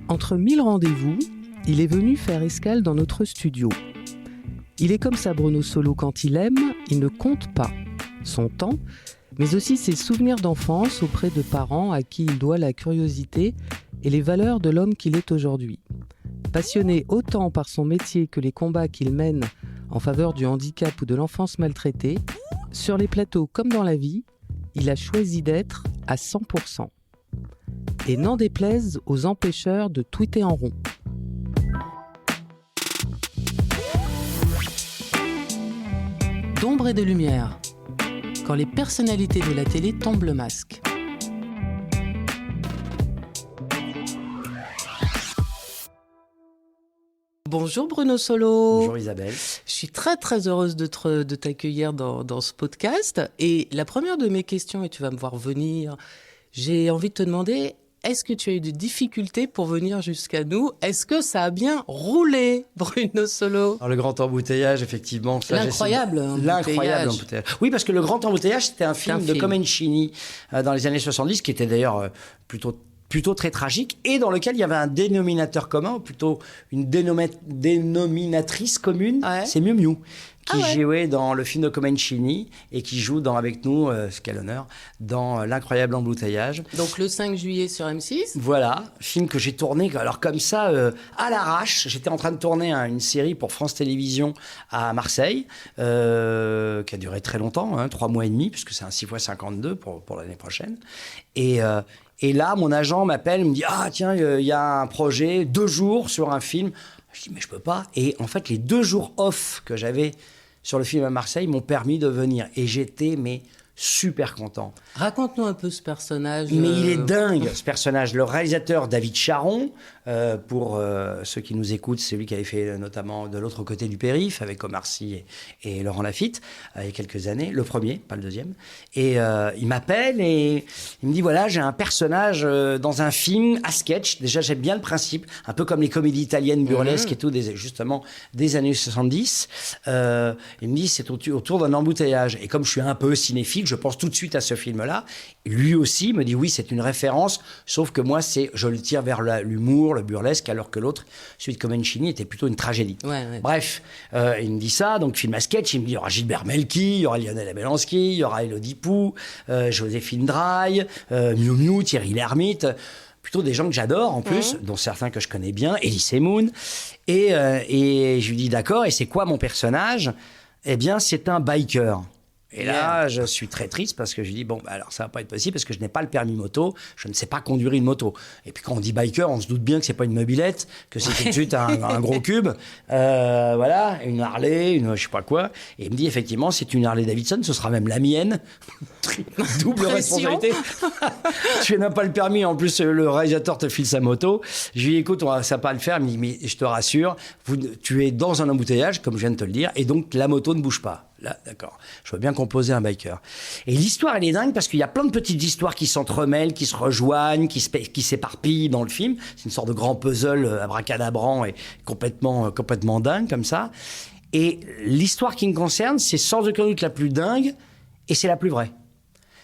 Entre 1000 rendez-vous, il est venu faire escale dans notre studio. Il est comme ça, Bruno Solo, quand il aime, il ne compte pas son temps, mais aussi ses souvenirs d'enfance auprès de parents à qui il doit la curiosité et les valeurs de l'homme qu'il est aujourd'hui. Passionné autant par son métier que les combats qu'il mène en faveur du handicap ou de l'enfance maltraitée, sur les plateaux comme dans la vie, il a choisi d'être à 100%. Et n'en déplaise aux empêcheurs de tweeter en rond. D'ombre et de lumière, quand les personnalités de la télé tombent le masque. Bonjour Bruno Solo. Bonjour Isabelle. Je suis très très heureuse de t'accueillir dans ce podcast. Et la première de mes questions, et tu vas me voir venir, j'ai envie de te demander, est-ce que tu as eu des difficultés pour venir jusqu'à nous ? Est-ce que ça a bien roulé, Bruno Solo ? Alors, le grand embouteillage, effectivement. Ça, L'incroyable embouteillage. Oui, parce que le grand embouteillage, c'était un film de Comencini dans les années 70, qui était d'ailleurs plutôt très tragique, et dans lequel il y avait un dénominateur commun, ou plutôt une dénominatrice commune, c'est Miu Miu, qui jouait dans le film de Comencini et qui joue avec nous, ce quel honneur, dans L'incroyable embouteillage. Donc le 5 juillet sur M6. Voilà, film que j'ai tourné, alors comme ça, à l'arrache. J'étais en train de tourner une série pour France Télévisions à Marseille, qui a duré très longtemps, 3 mois et demi, puisque c'est un 6x52 pour l'année prochaine. Et là, mon agent m'appelle, me dit « Ah, tiens, il y a un projet, 2 jours sur un film. » Je dis « Mais je peux pas. » Et en fait, les 2 jours off que j'avais sur le film à Marseille m'ont permis de venir. Et j'étais, super content. Raconte-nous un peu ce personnage. Mais il est dingue, ce personnage. Le réalisateur David Charon, pour ceux qui nous écoutent, c'est lui qui avait fait notamment De l'autre côté du périph' avec Omar Sy et Laurent Lafitte, il y a quelques années. Le premier, pas le deuxième. Et il m'appelle et il me dit, voilà, j'ai un personnage dans un film à sketch. Déjà, j'aime bien le principe, un peu comme les comédies italiennes burlesques et tout, justement, des années 70. Il me dit, c'est autour d'un embouteillage. Et comme je suis un peu cinéphile, je pense tout de suite à ce film-là. Lui aussi me dit, oui, c'est une référence, sauf que moi, je le tire vers l'humour, le burlesque, alors que l'autre, celui de Comencini, était plutôt une tragédie. Bref, il me dit ça, donc film à sketch, il me dit, il y aura Gilbert Melki, il y aura Lionel Abelanski, il y aura Élodie Pou, Joséphine Draille, Miu Miu, Thierry Lhermitte, plutôt des gens que j'adore en plus, dont certains que je connais bien, Elise Moon. Et je lui dis, d'accord, et c'est quoi mon personnage ? Eh bien, c'est un biker. Et là, je suis très triste parce que je dis, alors ça va pas être possible parce que je n'ai pas le permis moto, je ne sais pas conduire une moto. Et puis quand on dit biker, on se doute bien que c'est pas une mobilette, que c'est tout de suite un gros cube. Voilà, une Harley, je sais pas quoi. Et il me dit, effectivement, c'est une Harley Davidson, ce sera même la mienne. Double responsabilité. Tu n'as pas le permis, en plus le réalisateur te file sa moto. Je lui dis, écoute, ça va pas le faire. Il me dit, mais je te rassure, tu es dans un embouteillage, comme je viens de te le dire, et donc la moto ne bouge pas. Là, d'accord. Je veux bien composer un biker. Et l'histoire, elle est dingue parce qu'il y a plein de petites histoires qui s'entremêlent, qui se rejoignent, qui s'éparpillent dans le film. C'est une sorte de grand puzzle abracadabrant et complètement dingue comme ça. Et l'histoire qui me concerne, c'est sans aucun doute la plus dingue et c'est la plus vraie.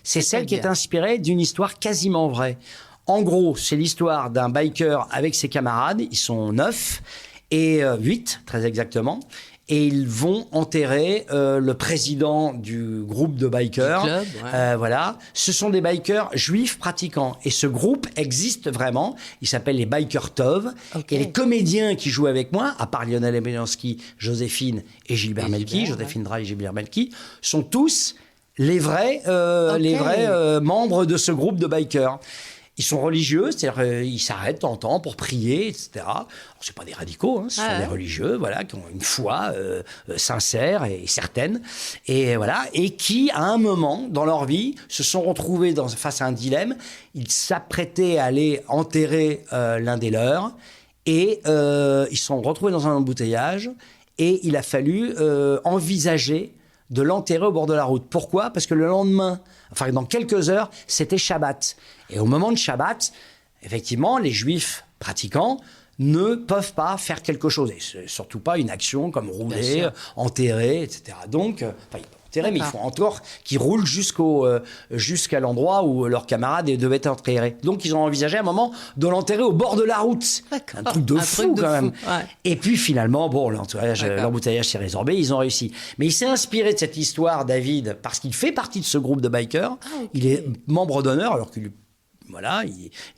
C'est celle qui est inspirée d'une histoire quasiment vraie. En gros, c'est l'histoire d'un biker avec ses camarades. Ils sont 9 et 8, très exactement. Et ils vont enterrer le président du groupe de bikers. Du club, voilà. Ce sont des bikers juifs pratiquants. Et ce groupe existe vraiment. Il s'appelle les Biker Tov. Et les comédiens qui jouent avec moi, à part Lionel Abelanski, Joséphine et Gilbert Melki, Joséphine Draille et Gilbert Melki, sont tous les vrais membres de ce groupe de bikers. Ils sont religieux, c'est-à-dire ils s'arrêtent de temps en temps pour prier, etc. Alors, c'est pas des radicaux, ce sont des religieux, voilà, qui ont une foi sincère et certaine, et voilà, et qui, à un moment dans leur vie, se sont retrouvés face à un dilemme. Ils s'apprêtaient à aller enterrer l'un des leurs, et ils se sont retrouvés dans un embouteillage, et il a fallu envisager de l'enterrer au bord de la route. Pourquoi ? Parce que le lendemain, enfin dans quelques heures, c'était Shabbat. Et au moment de Shabbat, effectivement, les Juifs pratiquants ne peuvent pas faire quelque chose. Et surtout pas une action comme rouler, enterrer, etc. Donc, enterrés, mais il faut encore qu'ils roulent jusqu'à l'endroit où leur camarade devait être enterré. Donc ils ont envisagé à un moment de l'enterrer au bord de la route. Un truc de fou quand même. Ouais. Et puis finalement, bon, l'embouteillage s'est résorbé, ils ont réussi. Mais il s'est inspiré de cette histoire, David, parce qu'il fait partie de ce groupe de bikers. Okay. Il est membre d'honneur, alors qu'il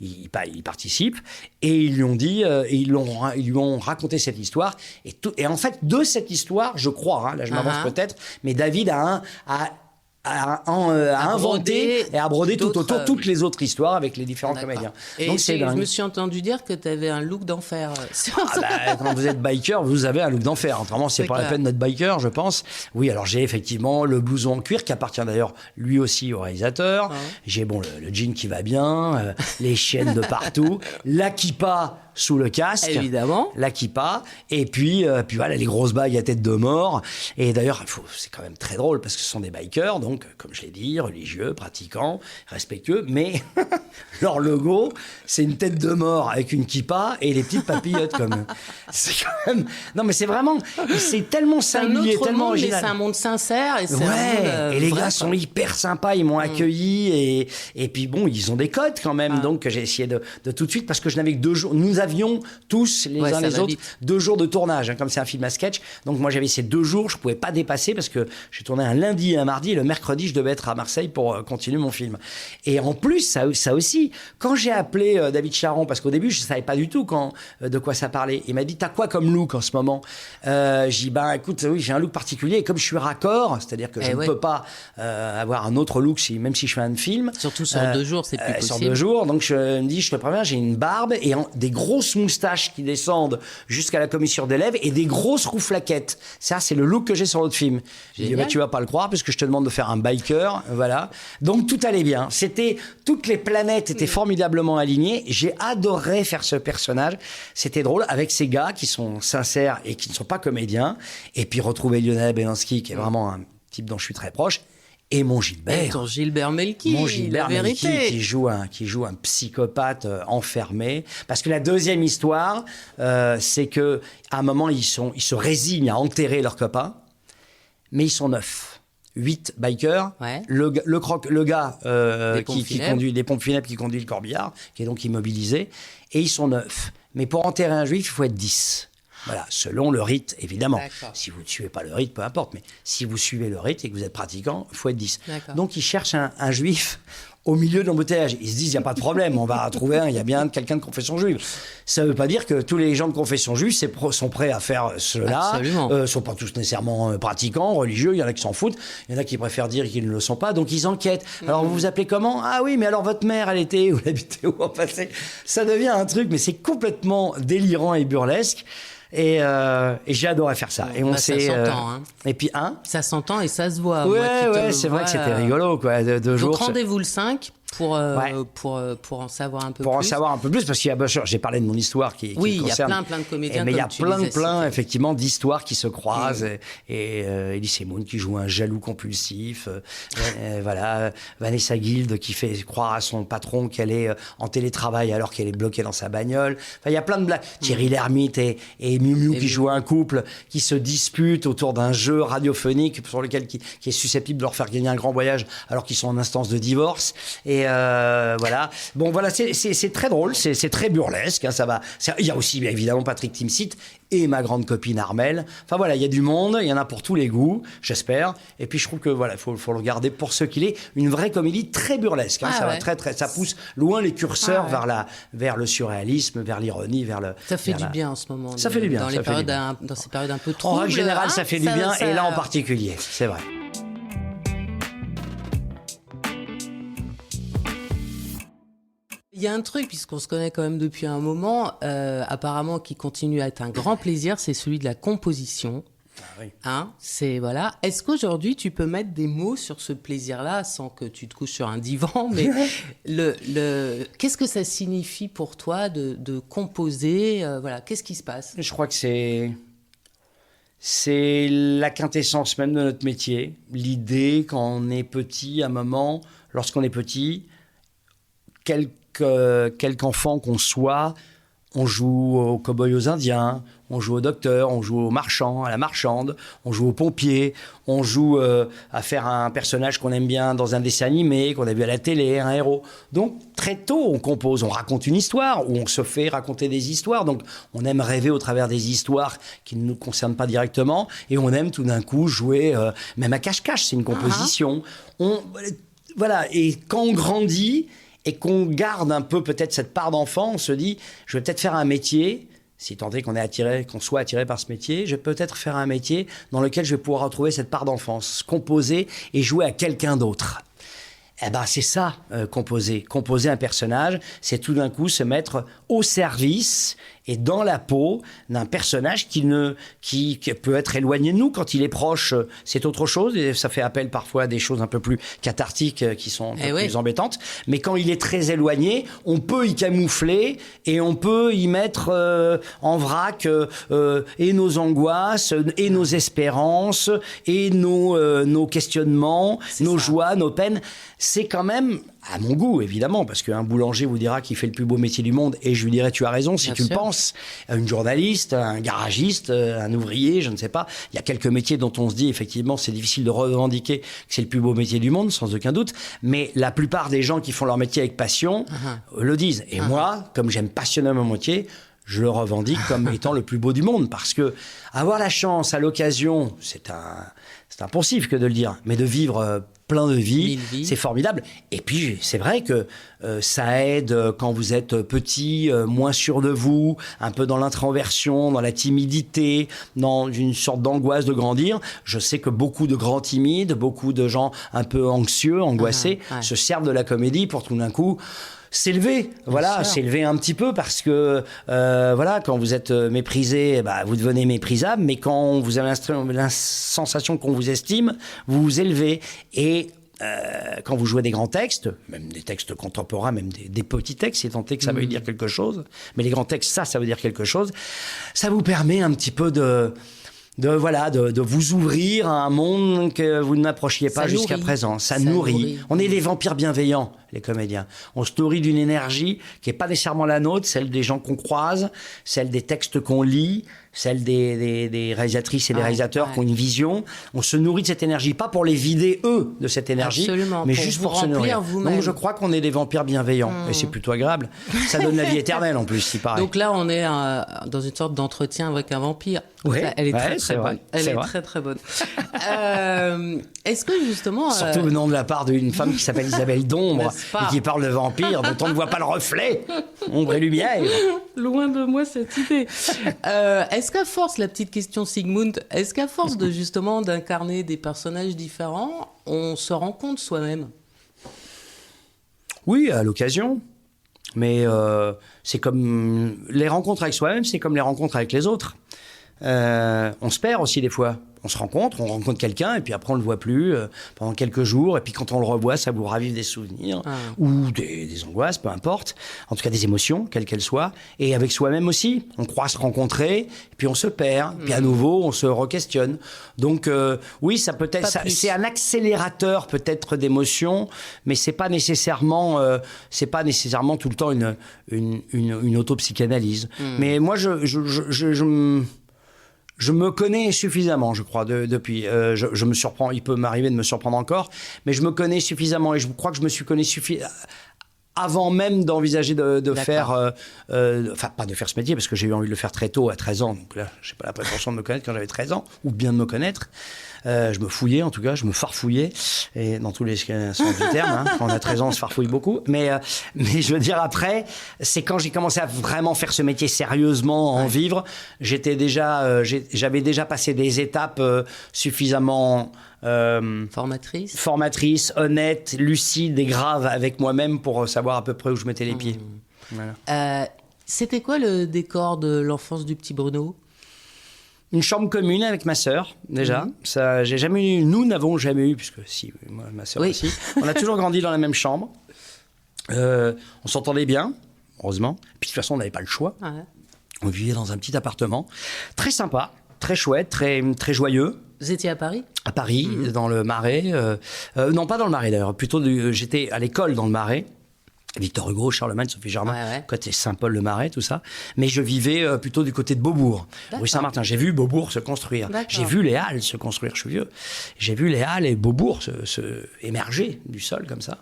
il participe, et ils lui ont dit, ils lui ont raconté cette histoire, et en fait, de cette histoire, je crois, là je m'avance peut-être, mais David a inventé et à broder tout autour toutes les autres histoires avec les différents comédiens. Et donc je me suis entendu dire que tu avais un look d'enfer. Quand vous êtes biker, vous avez un look d'enfer. Autrement, c'est pas la peine d'être biker, je pense. Oui, alors j'ai effectivement le blouson en cuir qui appartient d'ailleurs lui aussi au réalisateur. J'ai le jean qui va bien, les chaînes de partout, la kippa sous le casque, évidemment, la kippa, et puis voilà, les grosses bagues à tête de mort. Et d'ailleurs, c'est quand même très drôle parce que ce sont des bikers, donc comme je l'ai dit, religieux, pratiquants, respectueux, mais leur logo, c'est une tête de mort avec une kippa et les petites papillotes comme. C'est quand même. Non, mais c'est vraiment, c'est tellement singulier, tellement original. Mais c'est un monde sincère et c'est et les gars sont hyper sympas, ils m'ont accueilli et puis bon, ils ont des codes quand même, donc j'ai essayé de tout de suite parce que je n'avais que 2 jours. Nous avions tous les uns les autres 2 jours de tournage, comme c'est un film à sketch. Donc moi j'avais ces 2 jours, je pouvais pas dépasser parce que j'ai tourné un lundi et un mardi, et le mercredi je devais être à Marseille pour continuer mon film. Et en plus ça aussi, quand j'ai appelé David Charron, parce qu'au début je savais pas du tout de quoi ça parlait, il m'a dit t'as quoi comme look en ce moment? J'ai dit écoute, oui, j'ai un look particulier, et comme je suis raccord, c'est-à-dire que je ne peux pas avoir un autre look même si je fais un film, surtout sur 2 jours, c'est plus possible. Sur 2 jours, donc je me dis, je te préviens, j'ai une barbe et des grosses moustaches qui descendent jusqu'à la commissure des lèvres et des grosses rouflaquettes. Ça, c'est le look que j'ai sur l'autre film. J'ai dit, tu vas pas le croire parce que je te demande de faire un biker, voilà. Donc tout allait bien. Toutes les planètes étaient formidablement alignées. J'ai adoré faire ce personnage. C'était drôle avec ces gars qui sont sincères et qui ne sont pas comédiens. Et puis retrouver Lionel Belansky, qui est vraiment un type dont je suis très proche. Et mon Gilbert. Et ton Gilbert Melki, la vérité. Qui joue un psychopathe enfermé. Parce que la deuxième histoire, c'est qu'à un moment, ils se résignent à enterrer leurs copains, mais ils sont 9. 8 bikers. Ouais. Le gars qui conduit les pompes funèbres, qui conduit le corbillard, qui est donc immobilisé. Et ils sont 9. Mais pour enterrer un juif, il faut être 10. Voilà, selon le rite, évidemment. D'accord. Si vous ne suivez pas le rite, peu importe. Mais si vous suivez le rite et que vous êtes pratiquant, il faut être 10. D'accord. Donc, ils cherchent un juif au milieu de l'embouteillage. Ils se disent, il n'y a pas de problème, on va trouver il y a bien quelqu'un de confession juive. Ça ne veut pas dire que tous les gens de confession juive sont prêts à faire cela. Ne sont pas tous nécessairement pratiquants, religieux. Il y en a qui s'en foutent. Il y en a qui préfèrent dire qu'ils ne le sont pas. Donc, ils enquêtent. Alors, vous vous appelez comment? Ah oui, mais alors votre mère, elle était où? Elle habitait où? Enfin, ça devient un truc, mais c'est complètement délirant et burlesque. Et j'ai adoré faire ça. Et ça s'entend. Et puis ça s'entend et ça se voit. Ouais, c'est vrai que c'était rigolo, quoi. 2 jours. Donc rendez-vous le 5 pour en savoir un peu plus. Pour en savoir un peu plus, parce qu'il y a, bien sûr, j'ai parlé de mon histoire qui il y a concerne, plein de comédiens. Mais il y a plein, effectivement, d'histoires qui se croisent. Et Elie Moon qui joue un jaloux compulsif. Voilà, Vanessa Guild qui fait croire à son patron qu'elle est en télétravail alors qu'elle est bloquée dans sa bagnole. Enfin, il y a plein de blagues. Thierry Lhermitte et Miu Miu qui jouent un couple qui se disputent autour d'un jeu radiophonique sur lequel qui est susceptible de leur faire gagner un grand voyage alors qu'ils sont en instance de divorce. Et voilà. Bon, voilà, c'est très drôle, c'est très burlesque. Hein, ça va. Il y a aussi, bien évidemment, Patrick Timsit et ma grande copine Armelle. Enfin voilà, il y a du monde, il y en a pour tous les goûts, j'espère. Et puis je trouve que voilà, faut le regarder pour ce qu'il est, une vraie comédie très burlesque. Hein, va très, ça pousse loin les curseurs vers le surréalisme, vers l'ironie, vers le. Ça fait du bien en ce moment. Ça fait du bien. Dans ces périodes un peu troubles. En règle générale, ça fait du bien, et là en particulier, c'est vrai. Il y a un truc, puisqu'on se connaît quand même depuis un moment, apparemment qui continue à être un grand plaisir, c'est celui de la composition. Ah oui. Hein, voilà. Est-ce qu'aujourd'hui tu peux mettre des mots sur ce plaisir-là sans que tu te couches sur un divan, mais qu'est-ce que ça signifie pour toi de composer, voilà, qu'est-ce qui se passe? Je crois que c'est la quintessence même de notre métier. L'idée quand on est petit, à un moment, lorsqu'on est petit, quelque enfant qu'on soit, on joue aux cow-boys, aux indiens, on joue au docteur, on joue au marchand, à la marchande, on joue aux pompiers, on joue à faire un personnage qu'on aime bien dans un dessin animé, qu'on a vu à la télé, un héros. Donc, très tôt, on compose, on raconte une histoire, ou on se fait raconter des histoires. Donc, on aime rêver au travers des histoires qui ne nous concernent pas directement, et on aime tout d'un coup jouer, même à cache-cache, c'est une composition. Voilà, et quand on grandit et qu'on garde un peu peut-être cette part d'enfant, on se dit, je vais peut-être faire un métier, si tant est qu'on soit attiré par ce métier, je vais peut-être faire un métier dans lequel je vais pouvoir retrouver cette part d'enfance, composer et jouer à quelqu'un d'autre. Eh ben, c'est ça, composer. Composer un personnage, c'est tout d'un coup se mettre au service et dans la peau d'un personnage qui peut être éloigné de nous. Quand il est proche, c'est autre chose. Et ça fait appel parfois à des choses un peu plus cathartiques qui sont un peu plus embêtantes. Mais quand il est très éloigné, on peut y camoufler et on peut y mettre en vrac et nos angoisses, et nos espérances, et nos questionnements, nos joies, nos peines. C'est quand même, à mon goût, évidemment, parce qu'un boulanger vous dira qu'il fait le plus beau métier du monde, et je lui dirai, tu as raison, si tu le penses. Une journaliste, un garagiste, un ouvrier, je ne sais pas. Il y a quelques métiers dont on se dit, effectivement, c'est difficile de revendiquer que c'est le plus beau métier du monde, sans aucun doute. Mais la plupart des gens qui font leur métier avec passion le disent. Et moi, comme j'aime passionnément mon métier, je le revendique comme étant le plus beau du monde. Parce que avoir la chance, à l'occasion, c'est un poncif que de le dire, mais de vivre plein de vie, c'est formidable. Et puis, c'est vrai que ça aide quand vous êtes petit, moins sûr de vous, un peu dans l'introversion, dans la timidité, dans une sorte d'angoisse de grandir. Je sais que beaucoup de grands timides, beaucoup de gens un peu anxieux, angoissés, se servent de la comédie pour tout d'un coup s'élever, s'élever un petit peu parce que quand vous êtes méprisé, vous devenez méprisable, mais quand vous avez la sensation qu'on vous estime, vous vous élevez. Et quand vous jouez des grands textes, même des textes contemporains, même des petits textes, si tant est que ça veut dire quelque chose, mais les grands textes, ça veut dire quelque chose, ça vous permet un petit peu de vous ouvrir à un monde que vous n'approchiez pas jusqu'à présent. Ça nourrit. On est des vampires bienveillants, les comédiens. On se nourrit d'une énergie qui n'est pas nécessairement la nôtre, celle des gens qu'on croise, celle des textes qu'on lit, celle des réalisatrices et des réalisateurs qui ont une vision. On se nourrit de cette énergie, pas pour les vider, eux, de cette énergie, mais juste pour se nourrir. Donc je crois qu'on est des vampires bienveillants. Et c'est plutôt agréable. Ça donne la vie éternelle, en plus, il paraît. Donc là, on est dans une sorte d'entretien avec un vampire. Oui, elle est très bonne. Elle est très, très bonne. Est-ce que, justement... Surtout venant de la part d'une femme qui s'appelle Isabelle Dombre et qui parle de vampire, dont on ne voit pas le reflet. Ombre et lumière. Loin de moi cette idée. Est-ce qu'à force, la petite question Sigmund, est-ce qu'à force de justement d'incarner des personnages différents, on se rend compte soi-même? Oui, à l'occasion. Mais c'est comme les rencontres avec soi-même, c'est comme les rencontres avec les autres. On se perd aussi des fois. On se rencontre, on rencontre quelqu'un et puis après on le voit plus pendant quelques jours et puis quand on le revoit, ça vous ravive des souvenirs ou des angoisses, peu importe. En tout cas des émotions, quelles qu'elles soient. Et avec soi-même aussi, on croit se rencontrer et puis on se perd. Puis à nouveau, on se re-questionne. Donc oui, ça peut être, c'est un accélérateur peut-être d'émotions, mais c'est pas nécessairement tout le temps une autopsychanalyse. Mais moi, je me connais suffisamment, je crois, depuis. Je me surprends, il peut m'arriver de me surprendre encore, mais je me connais suffisamment et je crois que je me suis connu suffisamment avant même d'envisager de faire... Enfin, pas de faire ce métier, parce que j'ai eu envie de le faire très tôt, à 13 ans. Donc là, je n'ai pas la prétention de me connaître quand j'avais 13 ans, ou bien de me connaître. Je me fouillais, en tout cas, je me farfouillais, et dans tous les sens du terme. Quand on a 13 ans, on se farfouille beaucoup. Mais je veux dire, après, c'est quand j'ai commencé à vraiment faire ce métier sérieusement, en vivre, j'avais déjà passé des étapes suffisamment... formatrice, honnête, lucide et grave avec moi-même pour savoir à peu près où je mettais les pieds. Voilà. C'était quoi le décor de l'enfance du petit Bruno ? Une chambre commune avec ma sœur, déjà. Ça, nous n'avons jamais eu, puisque si, moi, ma sœur aussi. On a toujours grandi dans la même chambre. On s'entendait bien, heureusement. Puis de toute façon, on n'avait pas le choix. On vivait dans un petit appartement. Très sympa, très chouette, très, très joyeux. Vous étiez à Paris ? À Paris, dans le Marais. Non, pas dans le Marais d'ailleurs. Plutôt, j'étais à l'école dans le Marais. Victor Hugo, Charlemagne, Sophie Germain, côté Saint-Paul-le-Marais, tout ça. Mais je vivais plutôt du côté de Beaubourg, rue Saint-Martin. J'ai vu Beaubourg se construire. J'ai vu les Halles se construire, je suis vieux. J'ai vu les Halles et Beaubourg se émerger du sol comme ça.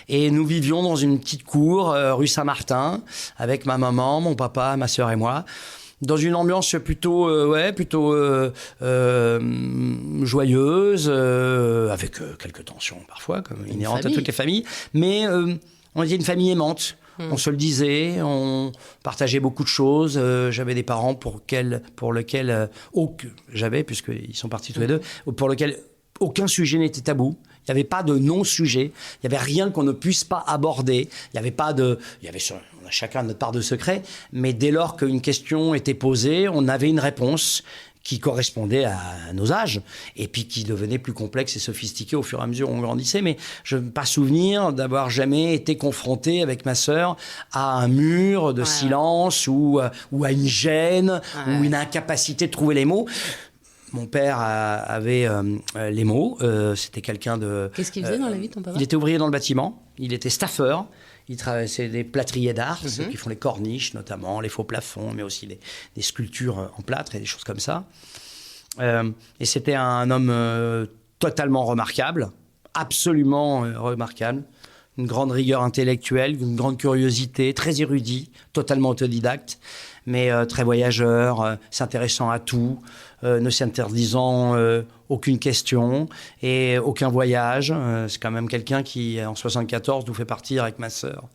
Et nous vivions dans une petite cour, rue Saint-Martin, avec ma maman, mon papa, ma sœur et moi. Dans une ambiance plutôt joyeuse, avec quelques tensions parfois, comme inhérentes à toutes les familles. Mais on était une famille aimante. On se le disait, on partageait beaucoup de choses. J'avais des parents pour lesquels j'avais, puisqu'ils sont partis tous les deux, pour lesquels aucun sujet n'était tabou. Il n'y avait pas de non-sujet. Il n'y avait rien qu'on ne puisse pas aborder. On a chacun notre part de secret. Mais dès lors qu'une question était posée, on avait une réponse qui correspondait à nos âges, et puis qui devenait plus complexe et sophistiqué au fur et à mesure où on grandissait. Mais je n'ai pas souvenir d'avoir jamais été confronté avec ma sœur à un mur de silence ou à une gêne ou une incapacité de trouver les mots. Mon père avait les mots. C'était quelqu'un de... Qu'est-ce qu'il faisait dans la vie, ton papa ? Il était ouvrier dans le bâtiment. Il était staffeur. Il travaillait des plâtriers d'art, ceux qui font les corniches notamment, les faux plafonds, mais aussi des sculptures en plâtre et des choses comme ça. Et c'était un homme totalement remarquable, absolument remarquable. Une grande rigueur intellectuelle, une grande curiosité, très érudit, totalement autodidacte, mais très voyageur, s'intéressant à tout, ne s'interdisant aucune question et aucun voyage. C'est quand même quelqu'un qui, en 74, nous fait partir avec ma sœur,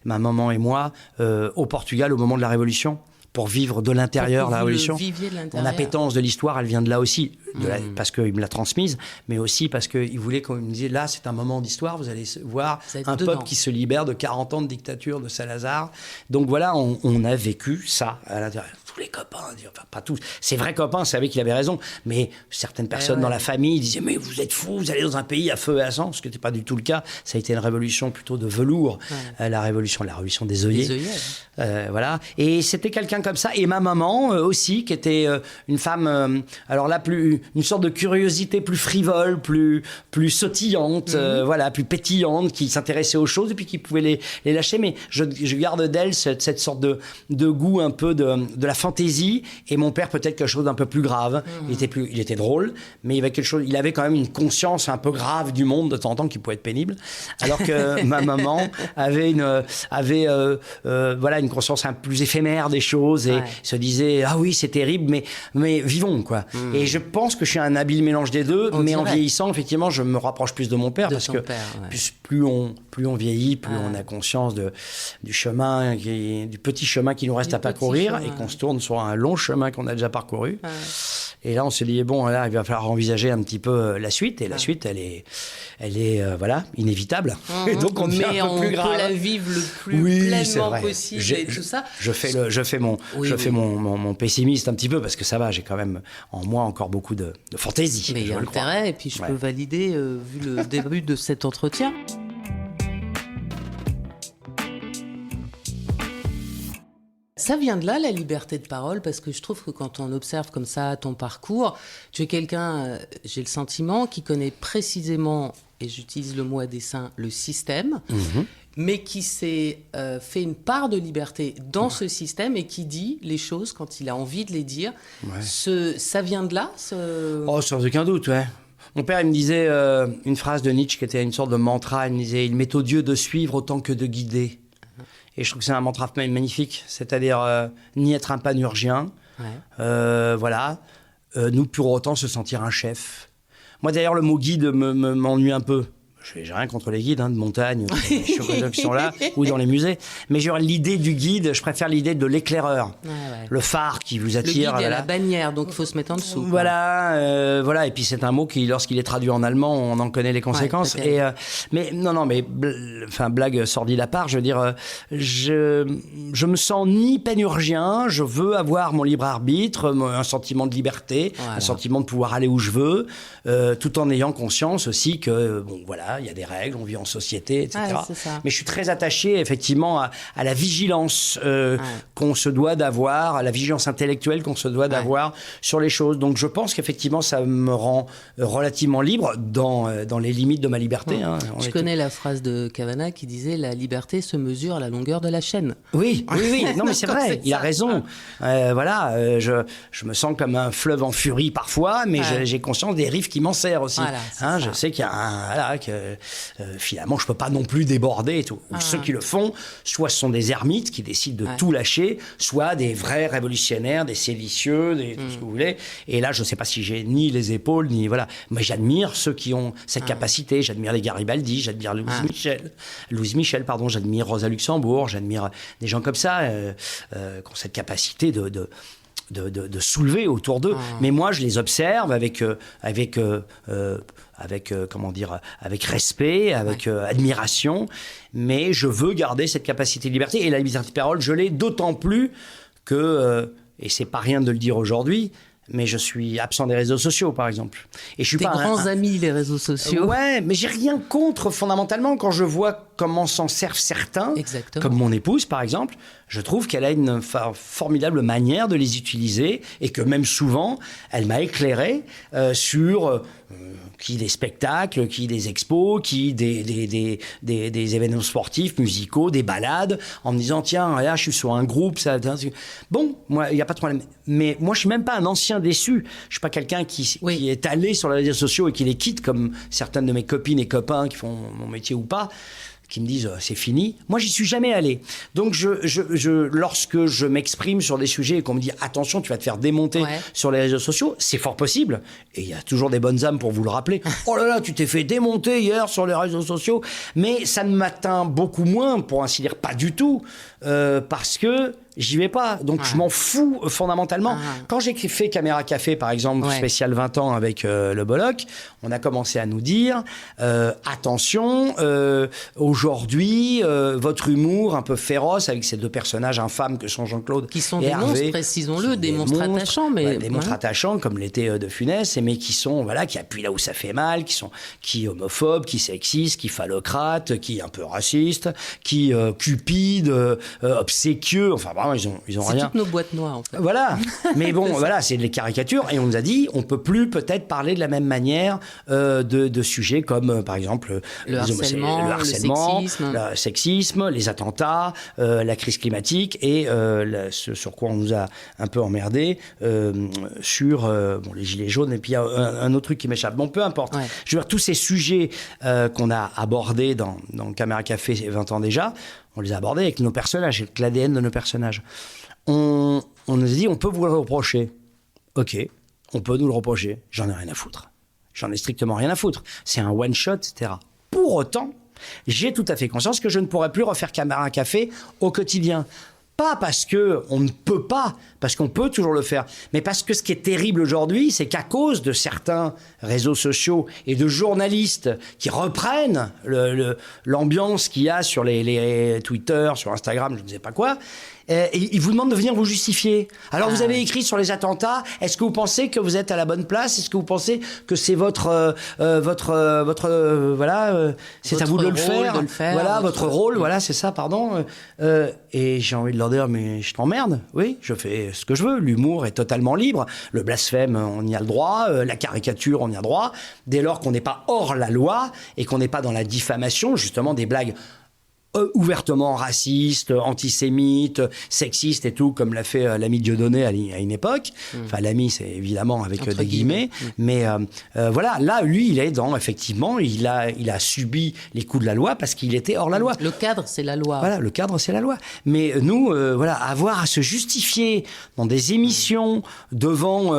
ma maman et moi, au Portugal au moment de la Révolution, pour vivre de l'intérieur la Révolution. Mon appétence de l'histoire, elle vient de là aussi, parce qu'il me l'a transmise, mais aussi parce qu'il voulait qu'on me dise, là, c'est un moment d'histoire, vous allez voir un peuple qui se libère de 40 ans de dictature de Salazar. Donc voilà, on a vécu ça à l'intérieur. Tous les copains, enfin pas tous, ses vrais copains savaient qu'il avait raison, mais certaines personnes dans la famille disaient, mais vous êtes fous, vous allez dans un pays à feu et à sang, ce qui n'était pas du tout le cas. Ça a été une révolution plutôt de velours, la révolution des œillets. Voilà. Et c'était quelqu'un comme ça. Et ma maman aussi, qui était une femme, alors là, une sorte de curiosité plus frivole, plus sautillante, voilà, plus pétillante, qui s'intéressait aux choses et puis qui pouvait les lâcher. Mais je garde d'elle cette sorte de goût un peu de la fantaisie. Et mon père, peut-être quelque chose d'un peu plus grave. Il était drôle, mais il avait quand même une conscience un peu grave du monde de temps en temps qui pouvait être pénible. Alors que ma maman avait une conscience un peu plus éphémère des choses et se disait, ah oui, c'est terrible, mais vivons, quoi. Et je pense que je suis un habile mélange des deux, mais en vieillissant, effectivement, je me rapproche plus de mon père, parce que plus on vieillit, plus on a conscience du chemin, du petit chemin qui nous reste à parcourir, et qu'on se tourne sur un long chemin qu'on a déjà parcouru. Et là, on s'est dit, bon, là, il va falloir envisager un petit peu la suite, et la suite, elle est voilà, inévitable. Et donc, on devient un peu plus grave. Mais on peut la vivre le plus pleinement possible et tout ça. Je fais mon pessimiste un petit peu, parce que ça va, j'ai quand même en moi encore beaucoup de fantaisie. Mais il y a intérêt, et puis je peux valider, vu le début de cet entretien. Ça vient de là, la liberté de parole, parce que je trouve que quand on observe comme ça ton parcours, tu es quelqu'un, j'ai le sentiment, qui connaît précisément, et j'utilise le mot à dessein, le système, mais qui s'est fait une part de liberté dans ce système et qui dit les choses quand il a envie de les dire. Ça vient de là Oh, sans aucun doute, ouais. Mon père, il me disait une phrase de Nietzsche qui était une sorte de mantra. Il me disait « Il m'est odieux de suivre autant que de guider ». Et je trouve que c'est un mantra magnifique, c'est-à-dire ni être un panurgien, voilà, nous pour autant se sentir un chef. Moi d'ailleurs, le mot guide m'ennuie un peu. J'ai rien contre les guides de montagne, qui sont là, ou dans les musées. Mais l'idée du guide, je préfère l'idée de l'éclaireur. Le phare qui vous attire. Le guide, il y a la bannière, donc il faut se mettre en dessous. Voilà, voilà. Et puis c'est un mot qui, lorsqu'il est traduit en allemand, on en connaît les conséquences. Mais blague sordide à part, je veux dire, je me sens ni panurgien, je veux avoir mon libre arbitre, un sentiment de liberté, un sentiment de pouvoir aller où je veux, tout en ayant conscience aussi que, bon, voilà, voilà, il y a des règles, on vit en société, etc. Ouais, c'est ça. Mais je suis très attaché, effectivement, à la vigilance qu'on se doit d'avoir, à la vigilance intellectuelle qu'on se doit d'avoir sur les choses. Donc, je pense qu'effectivement, ça me rend relativement libre dans les limites de ma liberté. Hein. Je connais la phrase de Cavana qui disait « La liberté se mesure à la longueur de la chaîne ». Oui. Non, mais c'est vrai, il a raison. Voilà, je me sens comme un fleuve en furie parfois, mais j'ai conscience des rives qui m'en serrent aussi. Voilà, je sais qu'il y a finalement, je peux pas non plus déborder et tout. Ceux qui le font, soit ce sont des ermites qui décident de tout lâcher, soit des vrais révolutionnaires, des séditieux, tout ce que vous voulez. Et là, je sais pas si j'ai ni les épaules, ni voilà. Mais j'admire ceux qui ont cette capacité. J'admire les Garibaldi, j'admire Louise Michel, pardon, j'admire Rosa Luxembourg, j'admire des gens comme ça qui ont cette capacité de soulever autour d'eux. Mais moi, je les observe avec respect, avec admiration. Mais je veux garder cette capacité de liberté. Et la liberté de parole, je l'ai d'autant plus que, et c'est pas rien de le dire aujourd'hui, mais je suis absent des réseaux sociaux, par exemple. Et je suis Tes grands amis, les réseaux sociaux. Ouais, mais j'ai rien contre, fondamentalement, quand je vois comment s'en servent certains, comme mon épouse, par exemple. Je trouve qu'elle a une formidable manière de les utiliser et que même souvent, elle m'a éclairé sur qui des spectacles, qui des expos, qui des événements sportifs, musicaux, des balades, en me disant, tiens, là, je suis sur un groupe. Bon, moi, il n'y a pas de problème. Mais moi, je ne suis même pas un ancien déçu. Je ne suis pas quelqu'un qui est allé sur les réseaux sociaux et qui les quitte, comme certaines de mes copines et copains qui font mon métier ou pas, qui me disent c'est fini. Moi, j'y suis jamais allé. Donc, lorsque je m'exprime sur des sujets et qu'on me dit attention, tu vas te faire démonter sur les réseaux sociaux, c'est fort possible. Et il y a toujours des bonnes âmes pour vous le rappeler. Oh là là, tu t'es fait démonter hier sur les réseaux sociaux. Mais ça ne m'atteint beaucoup moins, pour ainsi dire, pas du tout, parce que j'y vais pas. Donc, je m'en fous fondamentalement. Quand j'ai fait Caméra Café, par exemple, spécial 20 ans avec le Bollock, on a commencé à nous dire attention, aujourd'hui, votre humour un peu féroce avec ces deux personnages infâmes que sont Jean-Claude qui sont et des Hervé, monstres, précisons-le, des monstres attachants. Mais... des monstres attachants, comme l'était De Funès, mais qui sont, qui appuient là où ça fait mal, qui homophobes, qui sexistes, qui phallocrates, qui un peu racistes, qui cupides, obséquieux, enfin, ils ont rien. C'est toutes nos boîtes noires, en fait. Voilà. Mais bon, voilà, c'est des caricatures. Et on nous a dit, on peut plus peut-être parler de la même manière de sujets comme, par exemple, le harcèlement, le sexisme, les attentats, la crise climatique et ce sur quoi on nous a un peu emmerdé sur les gilets jaunes. Et puis il y a un autre truc qui m'échappe. Bon, peu importe. Je veux dire, tous ces sujets qu'on a abordés dans Caméra Café 20 ans déjà, on les a abordés avec nos personnages, avec l'ADN de nos personnages. On nous a dit, on peut vous le reprocher. Ok, on peut nous le reprocher. J'en ai rien à foutre. J'en ai strictement rien à foutre. C'est un one-shot, etc. Pour autant, j'ai tout à fait conscience que je ne pourrais plus refaire Caméra Café au quotidien. Pas parce qu'on ne peut pas, parce qu'on peut toujours le faire, mais parce que ce qui est terrible aujourd'hui, c'est qu'à cause de certains réseaux sociaux et de journalistes qui reprennent l'ambiance qu'il y a sur les Twitter, sur Instagram, je ne sais pas quoi, ils vous demandent de venir vous justifier. Alors vous avez écrit sur les attentats, est-ce que vous pensez que vous êtes à la bonne place? Est-ce que vous pensez que c'est votre c'est à vous de le faire, voilà, votre rôle, voilà, c'est ça, pardon. Et j'ai envie de leur dire, mais je t'emmerde, oui, je fais ce que je veux, l'humour est totalement libre, le blasphème, on y a le droit, la caricature, on y a le droit, dès lors qu'on n'est pas hors la loi et qu'on n'est pas dans la diffamation, justement des blagues ouvertement raciste, antisémite, sexiste et tout, comme l'a fait l'ami Dieudonné à une époque. Enfin, l'ami, c'est évidemment avec des guillemets. Mais voilà, là, lui, il est effectivement, il a subi les coups de la loi parce qu'il était hors la loi. Le cadre, c'est la loi. Voilà, le cadre, c'est la loi. Mais nous, avoir à se justifier dans des émissions devant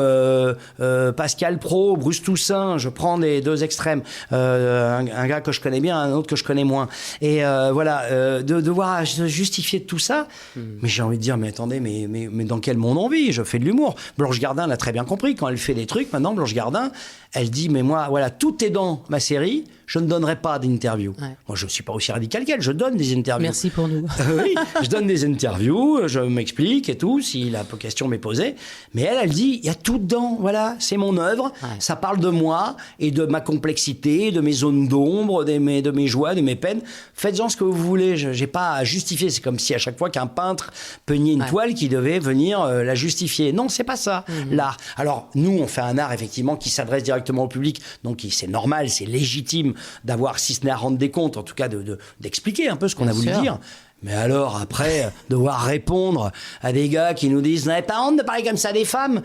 Pascal Praud, Bruce Toussaint, je prends les deux extrêmes, un gars que je connais bien, un autre que je connais moins. Et voilà, de devoir justifier tout ça. Mais j'ai envie de dire, mais attendez, mais dans quel monde on vit? Je fais de l'humour. Blanche Gardin l'a très bien compris. Quand elle fait des trucs, maintenant, Blanche Gardin, elle dit, mais moi, voilà, tout est dans ma série, je ne donnerai pas d'interview. Ouais. Moi, je ne suis pas aussi radical qu'elle, je donne des interviews. Merci pour nous. Oui, je donne des interviews, je m'explique et tout, si la question m'est posée. Mais elle dit, il y a tout dedans, voilà, c'est mon œuvre, ça parle de moi et de ma complexité, de mes zones d'ombre, de mes joies, de mes peines. Faites-en ce que vous voulez, je n'ai pas à justifier. C'est comme si à chaque fois qu'un peintre peignait une toile, qui devait venir la justifier. Non, c'est pas ça, l'art. Alors, nous, on fait un art, effectivement, qui s'adresse directement au public, donc c'est normal, c'est légitime d'avoir, si ce n'est à rendre des comptes, en tout cas d'expliquer un peu ce qu'on a voulu dire. Mais alors, après, devoir répondre à des gars qui nous disent « Vous n'avez pas honte de parler comme ça des femmes ?»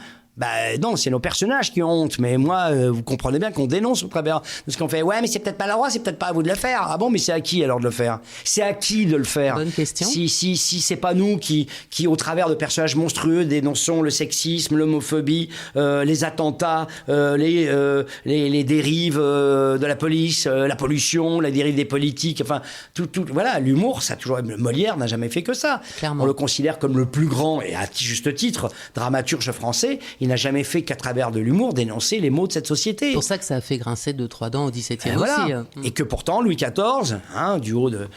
Non, c'est nos personnages qui ont honte. Mais moi, vous comprenez bien qu'on dénonce au travers de ce qu'on fait. Ouais, mais c'est peut-être pas le droit, c'est peut-être pas à vous de le faire. Ah bon, mais c'est à qui alors de le faire? C'est à qui de le faire? Bonne question. Si c'est pas nous qui, au travers de personnages monstrueux, dénonçons le sexisme, l'homophobie, les attentats, les dérives de la police, la pollution, la dérive des politiques, enfin, tout, voilà, l'humour, ça a toujours. Molière n'a jamais fait que ça. Clairement. On le considère comme le plus grand, et à juste titre, dramaturge français. Il n'a jamais fait qu'à travers de l'humour dénoncer les maux de cette société. C'est pour ça que ça a fait grincer 2-3 dents au XVIIe voilà. aussi. Et que pourtant, Louis XIV, du haut de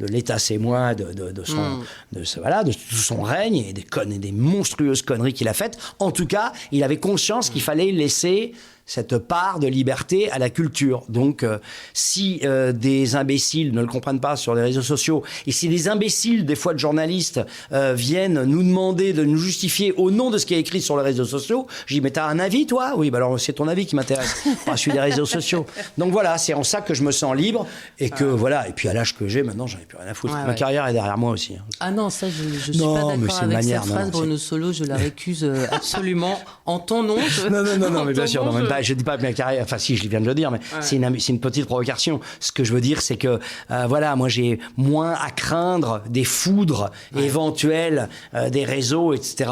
l'État c'est moi, de tout son règne, et des monstrueuses conneries qu'il a faites, en tout cas, il avait conscience qu'il fallait laisser cette part de liberté à la culture. Donc, si des imbéciles ne le comprennent pas sur les réseaux sociaux, et si des imbéciles, des fois de journalistes, viennent nous demander de nous justifier au nom de ce qui est écrit sur les réseaux sociaux, je dis, mais t'as un avis, toi? Oui, alors c'est ton avis qui m'intéresse, pas celui des réseaux sociaux. Donc voilà, c'est en ça que je me sens libre, et que voilà, et puis à l'âge que j'ai, maintenant, j'en ai plus rien à foutre. Ma carrière est derrière moi aussi. Ah non, ça, je suis pas d'accord avec cette phrase, Bruno Solo, je la récuse absolument en ton nom. Non, mais bien sûr, non, même pas. Je dis pas ma carrière, enfin si, je viens de le dire, mais c'est une petite provocation. Ce que je veux dire, c'est que voilà, moi j'ai moins à craindre des foudres éventuelles des réseaux, etc.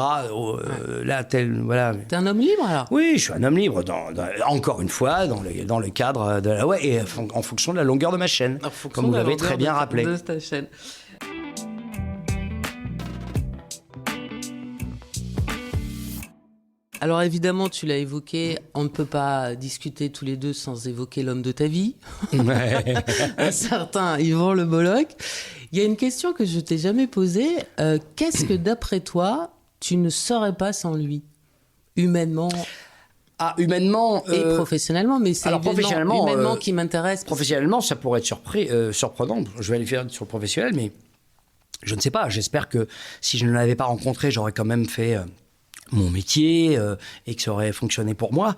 Là, voilà. T'es un homme libre alors? Oui, je suis un homme libre. Encore une fois, dans le cadre de et en fonction de la longueur de ma chaîne, comme vous l'avez très bien rappelé. De ta chaîne. Alors évidemment, tu l'as évoqué, on ne peut pas discuter tous les deux sans évoquer l'homme de ta vie. Ouais. Un certain Yvan Le Bolloc. Il y a une question que je t'ai jamais posée. Qu'est-ce que d'après toi, tu ne saurais pas sans lui? Humainement humainement... et professionnellement, mais c'est humainement qui m'intéresse. Professionnellement, ça pourrait être surprenant. Je vais aller faire sur le professionnel, mais je ne sais pas. J'espère que si je ne l'avais pas rencontré, j'aurais quand même fait... mon métier et que ça aurait fonctionné pour moi.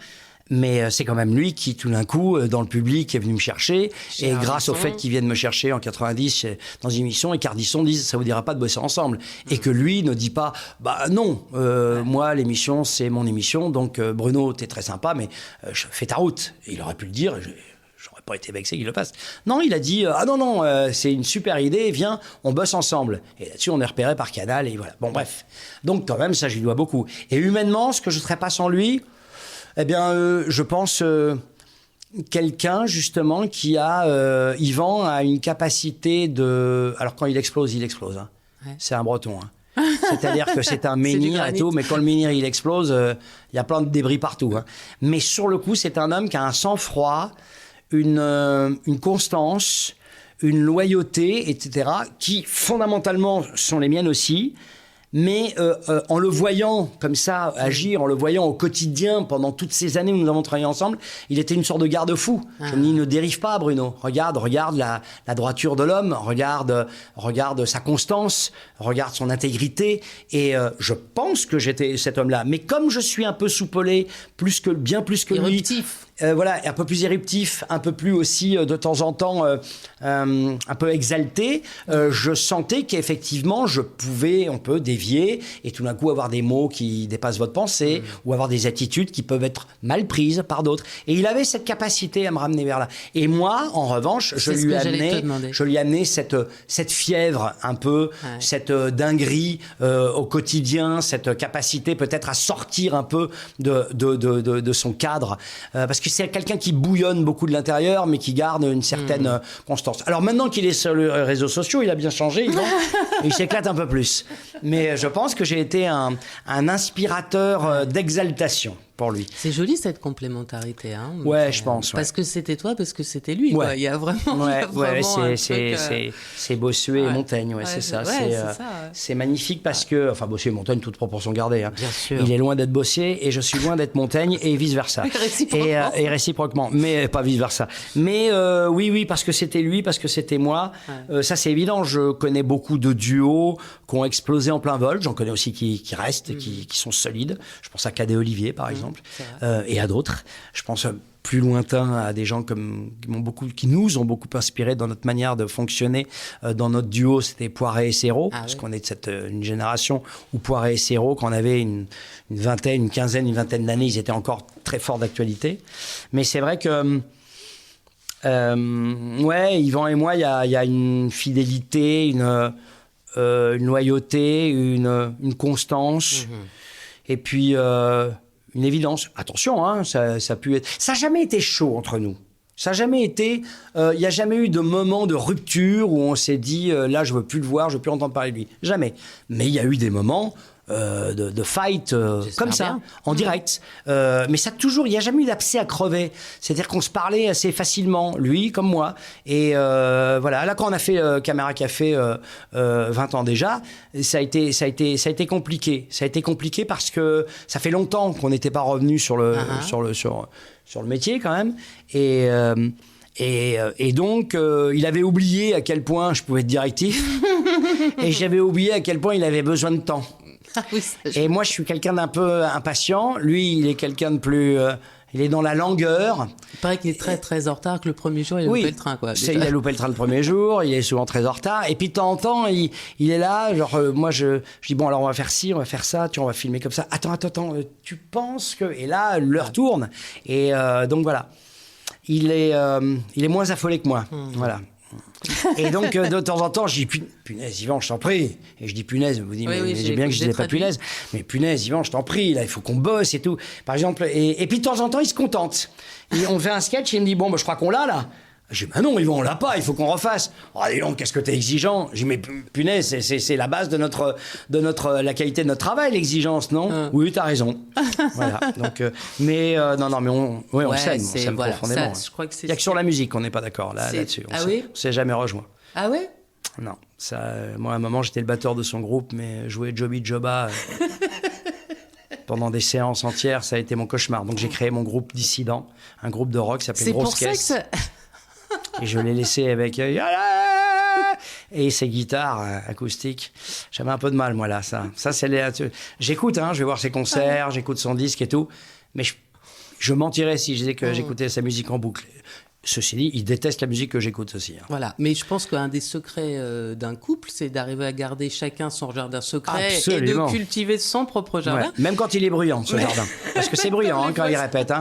Mais c'est quand même lui qui, tout d'un coup, dans le public, est venu me chercher. Et grâce au fait qu'il vienne me chercher en 90 dans une émission, et qu'Ardisson dise « ça vous dira pas de bosser ensemble ». Et que lui ne dit pas « bah non, moi, l'émission, c'est mon émission, donc Bruno, t'es très sympa, mais fais ta route ». Et il aurait pu le dire, j'aurais pas été vexé qu'il le fasse. Non, il a dit ah non, c'est une super idée, viens, on bosse ensemble. Et là-dessus, on est repéré par Canal et voilà. Bon, bref. Donc, quand même, ça, je lui dois beaucoup. Et humainement, ce que je ne serais pas sans lui, eh bien, je pense quelqu'un, justement, qui a... Yvan a une capacité de... Alors, quand il explose, hein. Ouais. C'est un breton, hein. C'est-à-dire que c'est un menhir et tout, mais quand le menhir il explose, il y a plein de débris partout. Hein. Mais sur le coup, c'est un homme qui a un sang-froid, une constance, une loyauté, etc., qui fondamentalement sont les miennes aussi. Mais en le voyant comme ça agir, en le voyant au quotidien pendant toutes ces années où nous avons travaillé ensemble, il était une sorte de garde-fou. Je me dis, ne dérive pas, Bruno. Regarde la droiture de l'homme, regarde sa constance, regarde son intégrité. Et je pense que j'étais cet homme-là. Mais comme je suis un peu soupolé, bien plus que lui... Voilà, un peu plus éruptif, un peu plus aussi de temps en temps un peu exalté, je sentais qu'effectivement on peut dévier et tout d'un coup avoir des mots qui dépassent votre pensée ou avoir des attitudes qui peuvent être mal prises par d'autres. Et il avait cette capacité à me ramener vers là. Et moi, en revanche, je lui ai amené cette fièvre un peu, cette dinguerie au quotidien, cette capacité peut-être à sortir un peu de son cadre. Parce que c'est quelqu'un qui bouillonne beaucoup de l'intérieur, mais qui garde une certaine constance. Alors maintenant qu'il est sur les réseaux sociaux, il a bien changé, il s'éclate un peu plus. Mais je pense que j'ai été un inspirateur d'exaltation pour lui. C'est joli cette complémentarité. Hein, ouais, je pense. Parce que c'était toi, parce que c'était lui. Ouais. Quoi. Il y a vraiment. C'est Bossuet et Montaigne, c'est ça. C'est magnifique parce que, enfin, Bossuet et Montaigne, toute proportion gardée. Hein. Bien sûr. Il est loin d'être Bossuet et je suis loin d'être Montaigne et vice versa. Et réciproquement, mais pas vice versa. Mais oui, parce que c'était lui, parce que c'était moi. Ouais. Ça, c'est évident. Je connais beaucoup de duos qui ont explosé en plein vol. J'en connais aussi qui restent, qui sont solides. Je pense à Cadet Olivier, par exemple. Et à d'autres. Je pense plus lointain à des gens qui nous ont beaucoup inspiré dans notre manière de fonctionner. Dans notre duo, c'était Poiret et Serrault, parce qu'on est de une génération où Poiret et Serrault, quand on avait une vingtaine d'années, ils étaient encore très forts d'actualité. Mais c'est vrai que Yvan et moi, il y a une fidélité, une loyauté, une constance, et puis une évidence. Attention, hein, ça a pu être... Ça n'a jamais été chaud entre nous. Ça n'a jamais été... Il n'y a jamais eu de moment de rupture où on s'est dit là, je ne veux plus le voir, je ne veux plus entendre parler de lui. Jamais. Mais il y a eu des moments de fight comme ça, en direct. Mais ça toujours... Il n'y a jamais eu d'abcès à crever. C'est-à-dire qu'on se parlait assez facilement, lui comme moi. Et voilà. Là, quand on a fait Caméra Café 20 ans déjà, ça a été compliqué. Ça a été compliqué parce que ça fait longtemps qu'on n'était pas revenu sur le métier quand même. Et donc, il avait oublié à quel point je pouvais être directif. Et j'avais oublié à quel point il avait besoin de temps. Ah oui, et moi, je suis quelqu'un d'un peu impatient. Lui, il est quelqu'un de plus... il est dans la langueur. Il paraît qu'il est très, très en retard, que le premier jour, il a loupé le train. Quoi, il a loupé le train le premier jour, il est souvent très en retard. Et puis, de temps en temps, il est là, genre, moi, je dis, bon, alors, on va faire ci, on va faire ça, on va filmer comme ça. Attends, tu penses que... Et là, l'heure tourne. Et donc, voilà. Il est moins affolé que moi. Voilà. Et donc, de temps en temps, je dis punaise, Yvan, je t'en prie. Et je dis punaise, vous dites, mais j'ai bien que je disais pas punaise. Mais punaise, Yvan, je t'en prie, là, il faut qu'on bosse et tout. Par exemple, et puis de temps en temps, il se contente. Et on fait un sketch et il me dit, bon, je crois qu'on l'a, là. Je dis, non, Yvan, on l'a pas, il faut qu'on refasse. Oh, dis donc, qu'est-ce que t'es exigeant. Je dis, mais punaise, c'est la base de la qualité de notre travail, l'exigence, non? Oui, t'as raison. Voilà. Donc, mais on s'aime profondément. Il y a que sur la musique qu'on n'est pas d'accord là-dessus. On s'est jamais rejoint. Ah ouais? Non. Moi, à un moment, j'étais le batteur de son groupe, mais jouer Joby Joba pendant des séances entières, ça a été mon cauchemar. Donc, j'ai créé mon groupe dissident, un groupe de rock qui s'appelait Grosse Caisse. Et je l'ai laissé avec et ses guitares acoustiques. J'avais un peu de mal, moi, là. Ça j'écoute, je vais voir ses concerts, j'écoute son disque et tout. Mais je mentirais si je disais que j'écoutais sa musique en boucle. Ceci dit, il déteste la musique que j'écoute aussi. Voilà. Mais je pense qu'un des secrets d'un couple, c'est d'arriver à garder chacun son jardin secret. Absolument. Et de cultiver son propre jardin. Ouais. Même quand il est bruyant, ce jardin. Parce que c'est bruyant quand il répète.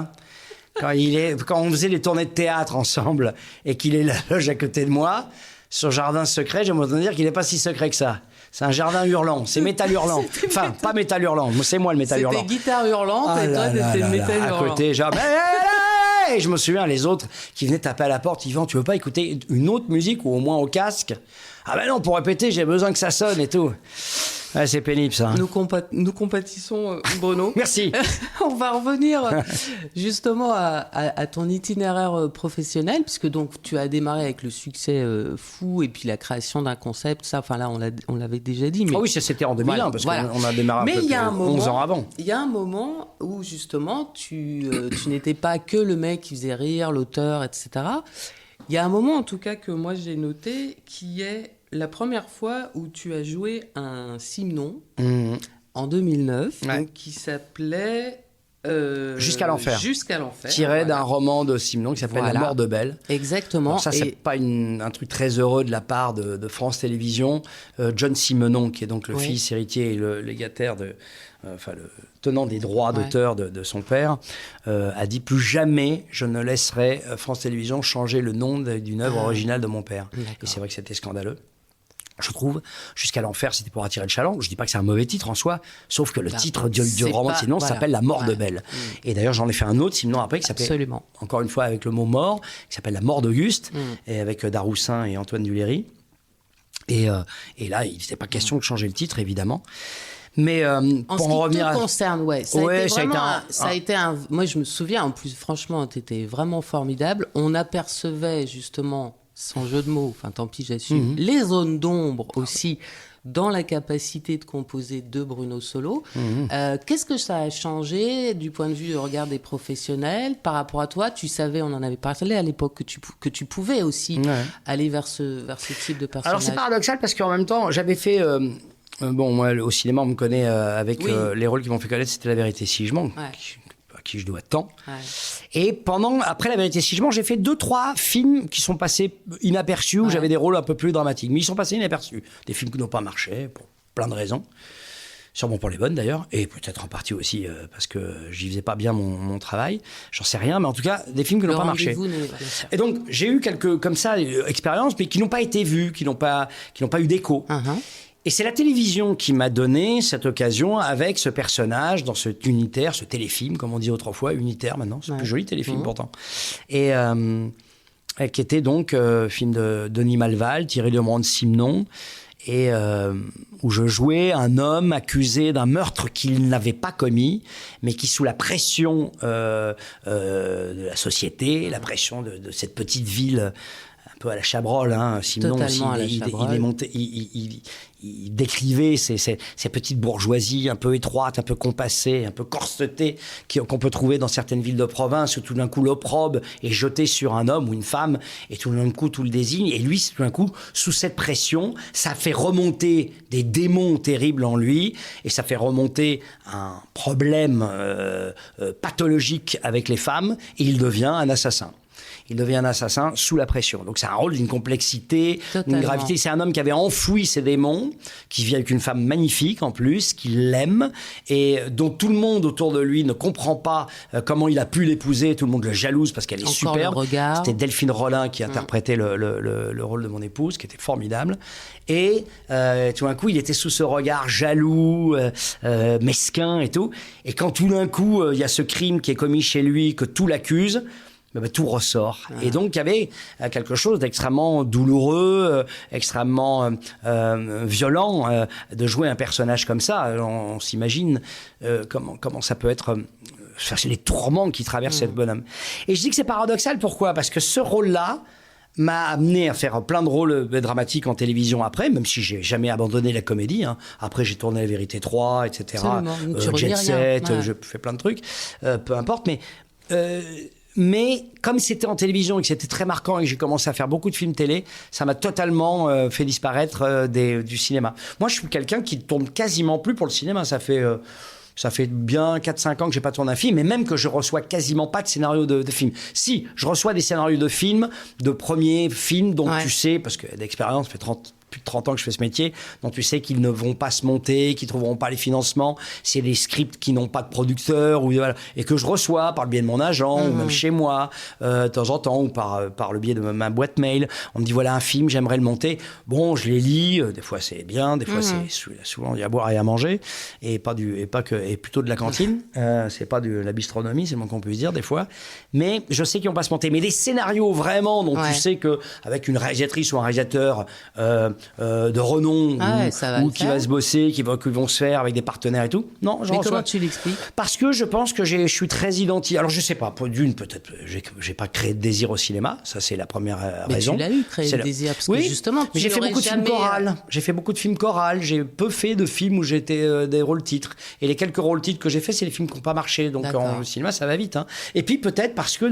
Quand on faisait les tournées de théâtre ensemble et qu'il est la loge à côté de moi, son jardin secret, j'aimerais dire qu'il n'est pas si secret que ça. C'est un jardin hurlant, c'est métal hurlant. Enfin, pas métal hurlant, c'est moi le métal hurlant. C'était guitare hurlante et toi, t'étais le métal hurlant. À côté, genre... Et je me souviens, les autres qui venaient taper à la porte, Yvan, tu veux pas écouter une autre musique ou au moins au casque? Ah ben non, pour répéter, j'ai besoin que ça sonne et tout. Ouais, c'est pénible, ça. Nous compatissons, Bruno. Merci. On va revenir justement à ton itinéraire professionnel, puisque donc tu as démarré avec le succès fou et puis la création d'un concept. Ça, enfin là, on l'avait déjà dit. Mais... Ah oui, c'était en 2001, parce qu'on a démarré un peu 11 ans avant. Il y a un moment où justement, tu n'étais pas que le mec qui faisait rire, l'auteur, etc. Il y a un moment, en tout cas, que moi j'ai noté, qui est la première fois où tu as joué un Simenon en 2009, donc, qui s'appelait Jusqu'à l'enfer. Jusqu'à l'enfer. Tiré d'un roman de Simenon qui s'appelle La mort de Belle. Exactement. Alors ça, c'est pas un truc très heureux de la part de France Télévisions. John Simenon, qui est donc le fils héritier et le légataire le tenant des droits d'auteur de son père, a dit plus jamais je ne laisserai France Télévisions changer le nom d'une œuvre originale de mon père. D'accord. Et c'est vrai que c'était scandaleux. je trouve, Jusqu'à l'enfer, c'était pour attirer le chaland. Je dis pas que c'est un mauvais titre en soi, sauf que le titre du roman de Simenon s'appelle La mort de Belle. Et d'ailleurs, j'en ai fait un autre, Simenon, après, qui s'appelle, encore une fois, avec le mot mort, qui s'appelle La mort d'Auguste, et avec Daroussin et Antoine Duléry. Et là, il n'était pas question de changer le titre, évidemment. Mais pour en revenir à... concerne, ça a été un... Moi, je me souviens, en plus, franchement, tu étais vraiment formidable. On apercevait, justement, sans jeu de mots, enfin, tant pis, j'assume, les zones d'ombre aussi dans la capacité de composer de Bruno Solo. Qu'est-ce que ça a changé du point de vue du regard des professionnels par rapport à toi? Tu savais, on en avait parlé à l'époque, que tu pouvais aussi aller vers ce type de personnage. Alors, c'est paradoxal parce qu'en même temps, j'avais fait... bon, moi, au cinéma, on me connaît avec les rôles qui m'ont fait connaître, c'était La vérité si je mens, à qui je dois tant. Et après La vérité si je mens, j'ai fait 2-3 films qui sont passés inaperçus, où j'avais des rôles un peu plus dramatiques. Mais ils sont passés inaperçus. Des films qui n'ont pas marché, pour plein de raisons. Sûrement pour les bonnes, d'ailleurs. Et peut-être en partie aussi parce que j'y faisais pas bien mon travail. J'en sais rien, mais en tout cas, des films qui n'ont pas marché. Et donc, j'ai eu quelques, comme ça, expériences, mais qui n'ont pas été vues, qui n'ont pas eu d'écho. Et c'est la télévision qui m'a donné cette occasion avec ce personnage dans cet unitaire, ce téléfilm, comme on dit autrefois, unitaire maintenant, c'est plus joli téléfilm pourtant. Et qui était donc film de Denis Malval, tiré du roman de Simenon, et où je jouais un homme accusé d'un meurtre qu'il n'avait pas commis, mais qui, sous la pression de la société, la pression de cette petite ville un peu à la Chabrol, Simenon aussi, il est monté, il décrivait ces petites bourgeoisies un peu étroites, un peu compassées, un peu corsetées, qu'on peut trouver dans certaines villes de province, où tout d'un coup l'opprobre est jeté sur un homme ou une femme, et tout d'un coup tout le désigne. Et lui, tout d'un coup, sous cette pression, ça fait remonter des démons terribles en lui, et ça fait remonter un problème pathologique avec les femmes, et il devient un assassin. Il devient un assassin sous la pression. Donc c'est un rôle d'une complexité, d'une gravité. C'est un homme qui avait enfoui ses démons, qui vit avec une femme magnifique en plus, qui l'aime, et dont tout le monde autour de lui ne comprend pas comment il a pu l'épouser. Tout le monde le jalouse parce qu'elle est superbe. C'était Delphine Rollin qui interprétait le rôle de mon épouse, qui était formidable. Et tout d'un coup, il était sous ce regard jaloux, mesquin et tout. Et quand tout d'un coup, il y a ce crime qui est commis chez lui, que tout l'accuse, tout ressort. Et donc, il y avait quelque chose d'extrêmement douloureux, extrêmement violent de jouer un personnage comme ça. On s'imagine comment ça peut être... c'est les tourments qui traversent cette bonhomme. Et je dis que c'est paradoxal, pourquoi ? Parce que ce rôle-là m'a amené à faire plein de rôles dramatiques en télévision après, même si j'ai jamais abandonné la comédie. Après, j'ai tourné La Vérité 3, etc. Jet Set, je fais plein de trucs. Peu importe, mais comme c'était en télévision et que c'était très marquant et que j'ai commencé à faire beaucoup de films télé, ça m'a totalement fait disparaître du cinéma. Moi, je suis quelqu'un qui ne tourne quasiment plus pour le cinéma. Ça fait bien 4-5 ans que j'ai pas tourné un film, et même que je reçois quasiment pas de scénario de film. Si, je reçois des scénarios de films, de premiers films dont tu sais, parce que d'expérience, ça fait plus de 30 ans que je fais ce métier, dont tu sais qu'ils ne vont pas se monter, qu'ils ne trouveront pas les financements, c'est des scripts qui n'ont pas de producteur, et que je reçois par le biais de mon agent, ou même chez moi, de temps en temps, ou par le biais de ma boîte mail. On me dit, voilà un film, j'aimerais le monter. Bon, je les lis, des fois c'est bien, des fois souvent il y a à boire et à manger, et plutôt de la cantine, c'est pas de la bistronomie, c'est le moins qu'on puisse dire des fois, mais je sais qu'ils vont pas se monter. Mais des scénarios vraiment dont tu sais qu'avec une réalisatrice ou un réalisateur de renom ou qui va se bosser, qui vont se faire avec des partenaires et tout. Non, mais comment tu l'expliques ? Parce que je pense que je suis très identique. Alors je sais pas, peut-être j'ai pas créé de désir au cinéma, ça c'est la première raison. Mais tu l'as eu, créé le désir, parce que justement mais j'ai fait beaucoup de films chorales. J'ai fait beaucoup de films chorales, j'ai peu fait de films où j'étais des rôles titres. Et les quelques rôles titres que j'ai fait, c'est les films qui n'ont pas marché. Donc en cinéma, ça va vite. Et puis peut-être parce que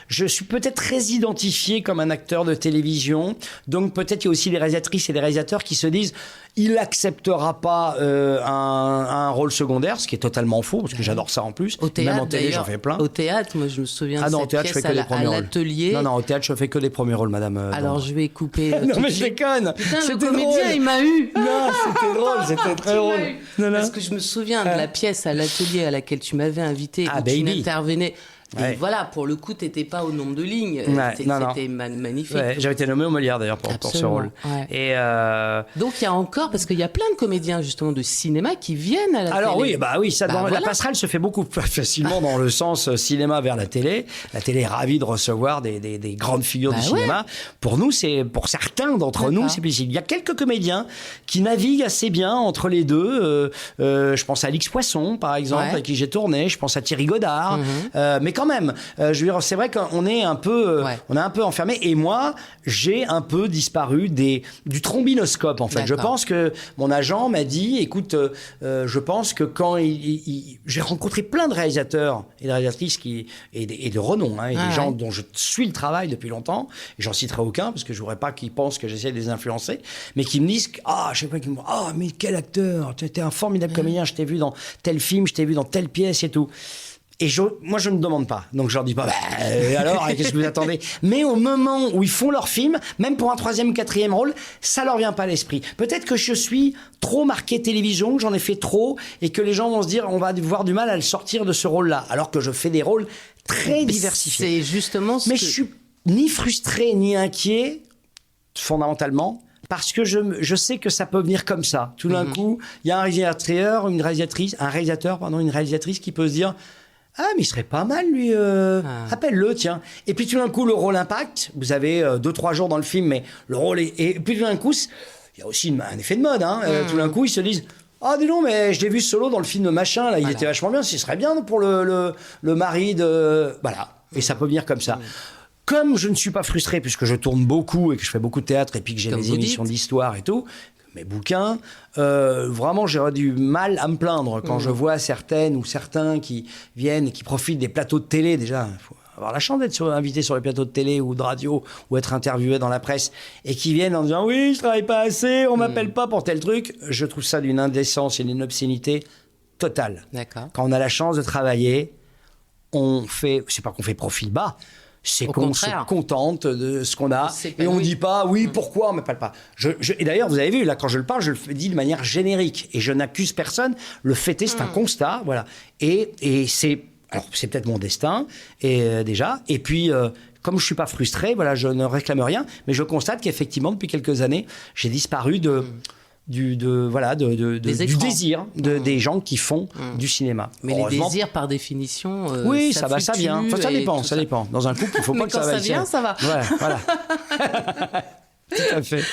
je suis peut-être très identifié comme un acteur de télévision. Donc peut-être il y a aussi des réalisateurs et des réalisateurs qui se disent il n'acceptera pas un rôle secondaire, ce qui est totalement faux, parce que j'adore ça en plus. Au théâtre, même en télé, j'en fais plein. Au théâtre, moi je me souviens de cette pièce à l'atelier. Non, au théâtre, je fais que les premiers rôles, madame. Alors je vais couper. Non, mais je déconne. Putain, le comédien, il m'a eu. Non, c'était drôle, c'était très drôle. Parce que je me souviens de la pièce à l'atelier à laquelle tu m'avais invité, où tu n'intervenais. Et voilà, pour le coup, t'étais pas au nombre de lignes. C'était magnifique. Ouais, j'avais été nommé au Molière d'ailleurs pour ce rôle. Ouais. Et donc il y a encore, parce qu'il y a plein de comédiens justement de cinéma qui viennent à la télé. Alors ça, la passerelle se fait beaucoup plus facilement dans le sens cinéma vers la télé. La télé est ravie de recevoir des grandes figures du cinéma. Pour nous, pour certains d'entre nous, c'est possible. Il y a quelques comédiens qui naviguent assez bien entre les deux. Je pense à Alix Poisson, par exemple, avec qui j'ai tourné. Je pense à Thierry Godard. Mais quand même, je veux dire, c'est vrai qu'on est un peu, on est un peu enfermé. Et moi, j'ai un peu disparu du trombinoscope, en fait. D'accord. Je pense que mon agent m'a dit, écoute, je pense que quand j'ai rencontré plein de réalisateurs et de réalisatrices et de renom, et des gens dont je suis le travail depuis longtemps. Et j'en citerai aucun parce que je voudrais pas qu'ils pensent que j'essaie de les influencer, mais qui me disent, je sais pas, qui me disent, mais quel acteur, tu étais un formidable comédien, je t'ai vu dans tel film, je t'ai vu dans telle pièce et tout. Et moi, je ne demande pas. Donc, je leur dis pas, alors, qu'est-ce que vous attendez? Mais au moment où ils font leur film, même pour un 3e ou 4e rôle, ça leur vient pas à l'esprit. Peut-être que je suis trop marqué télévision, que j'en ai fait trop, et que les gens vont se dire, on va avoir du mal à le sortir de ce rôle-là. Alors que je fais des rôles très diversifiés. C'est justement Mais je suis ni frustré, ni inquiet, fondamentalement, parce que je sais que ça peut venir comme ça. Tout d'un coup, il y a un réalisateur, une réalisatrice qui peut se dire, mais il serait pas mal, lui. Appelle-le, tiens. Et puis, tout d'un coup, le rôle impacte. Vous avez 2-3 jours dans le film, mais le rôle est... Et puis, tout d'un coup, il y a aussi un effet de mode. Tout d'un coup, ils se disent, dis donc, mais je l'ai vu solo dans le film de machin, là, il était vachement bien. Ce serait bien pour le mari de... Voilà. Et ça peut venir comme ça. Comme je ne suis pas frustré, puisque je tourne beaucoup et que je fais beaucoup de théâtre, et puis que j'ai des émissions d'histoire et tout... mes bouquins, vraiment j'aurais du mal à me plaindre quand je vois certaines ou certains qui viennent et qui profitent des plateaux de télé. Déjà, il faut avoir la chance d'être invité sur les plateaux de télé ou de radio ou être interviewé dans la presse et qui viennent en disant « oui, je travaille pas assez, on m'appelle pas pour tel truc ». Je trouve ça d'une indécence et d'une obscénité totale. D'accord. Quand on a la chance de travailler, c'est pas qu'on fait profil bas, c'est qu'on se contente de ce qu'on a et on ne dit pas pourquoi on ne m'appelle pas. Et d'ailleurs, vous avez vu, là, quand je le parle, je le dis de manière générique et je n'accuse personne. Le fait est, c'est un constat, voilà. Et c'est peut-être mon destin déjà. Et puis, comme je ne suis pas frustré, voilà, je ne réclame rien, mais je constate qu'effectivement, depuis quelques années, j'ai disparu du désir des gens qui font du cinéma. Mais les désirs, par définition, ça vient. Enfin, ça dépend. Dans un couple, il ne faut pas que ça vaille. Mais quand ça vient, ça va. Ouais, voilà. Tout à fait.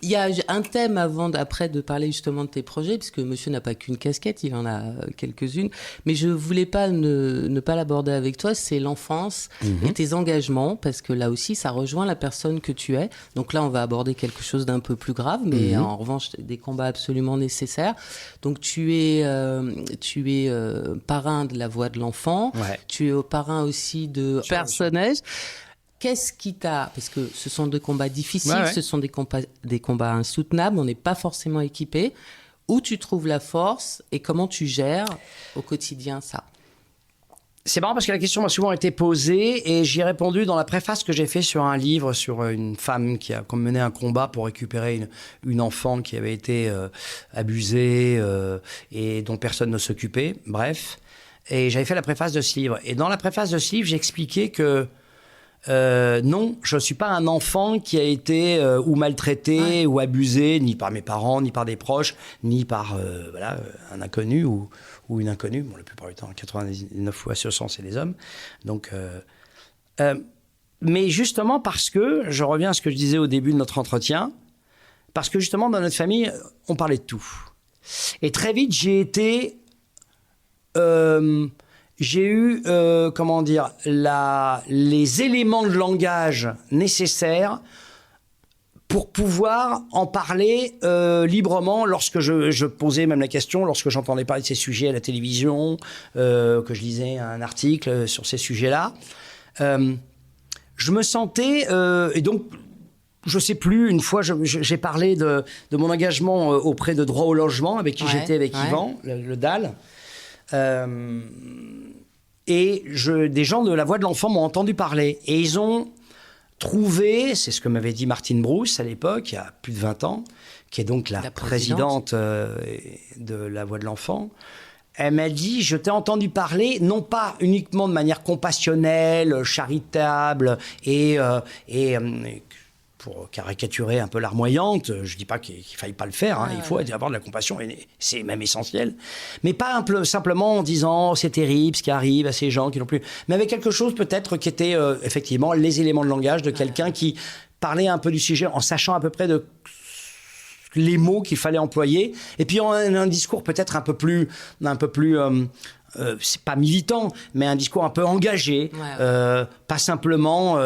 Il y a un thème après de parler justement de tes projets, puisque monsieur n'a pas qu'une casquette, il en a quelques-unes. Mais je voulais pas ne pas l'aborder avec toi, c'est l'enfance et tes engagements, parce que là aussi, ça rejoint la personne que tu es. Donc là, on va aborder quelque chose d'un peu plus grave, mais en revanche, des combats absolument nécessaires. Donc tu es parrain de La Voix de l'enfant, tu es parrain aussi de Personnage. Qu'est-ce qui t'a... Parce que ce sont des combats difficiles, ce sont des combats insoutenables, on n'est pas forcément équipé. Où tu trouves la force et comment tu gères au quotidien ça? C'est marrant parce que la question m'a souvent été posée et j'y ai répondu dans la préface que j'ai fait sur un livre sur une femme qui a mené un combat pour récupérer une enfant qui avait été abusée et dont personne ne s'occupait. Bref. Et j'avais fait la préface de ce livre. Et dans la préface de ce livre, j'expliquais que non, je ne suis pas un enfant qui a été ou maltraité ou abusé, ni par mes parents, ni par des proches, ni par un inconnu ou une inconnue. Bon, la plupart du temps, 99 fois sur 100, c'est des hommes. Donc, mais justement parce que, je reviens à ce que je disais au début de notre entretien, parce que justement, dans notre famille, on parlait de tout. Et très vite, j'ai été... j'ai eu, les éléments de langage nécessaires pour pouvoir en parler librement lorsque je posais même la question, lorsque j'entendais parler de ces sujets à la télévision, que je lisais un article sur ces sujets-là. Je me sentais... et donc, je ne sais plus, une fois, j'ai parlé de mon engagement auprès de Droit au logement, avec qui j'étais avec Yvan, le DAL. Et des gens de La Voix de l'enfant m'ont entendu parler. Et ils ont trouvé, c'est ce que m'avait dit Martine Brousse à l'époque, il y a plus de 20 ans, qui est donc la présidente de La Voix de l'Enfant. Elle m'a dit, je t'ai entendu parler, non pas uniquement de manière compassionnelle, charitable et pour caricaturer un peu larmoyante, je ne dis pas qu'il faille pas le faire, hein, il faut avoir de la compassion, et c'est même essentiel, mais pas simplement en disant c'est terrible ce qui arrive à ces gens qui n'ont plus, mais avec quelque chose peut-être qui était effectivement les éléments de langage de quelqu'un qui parlait un peu du sujet en sachant à peu près de les mots qu'il fallait employer, et puis un discours peut-être un peu plus c'est pas militant, mais un discours un peu engagé, pas simplement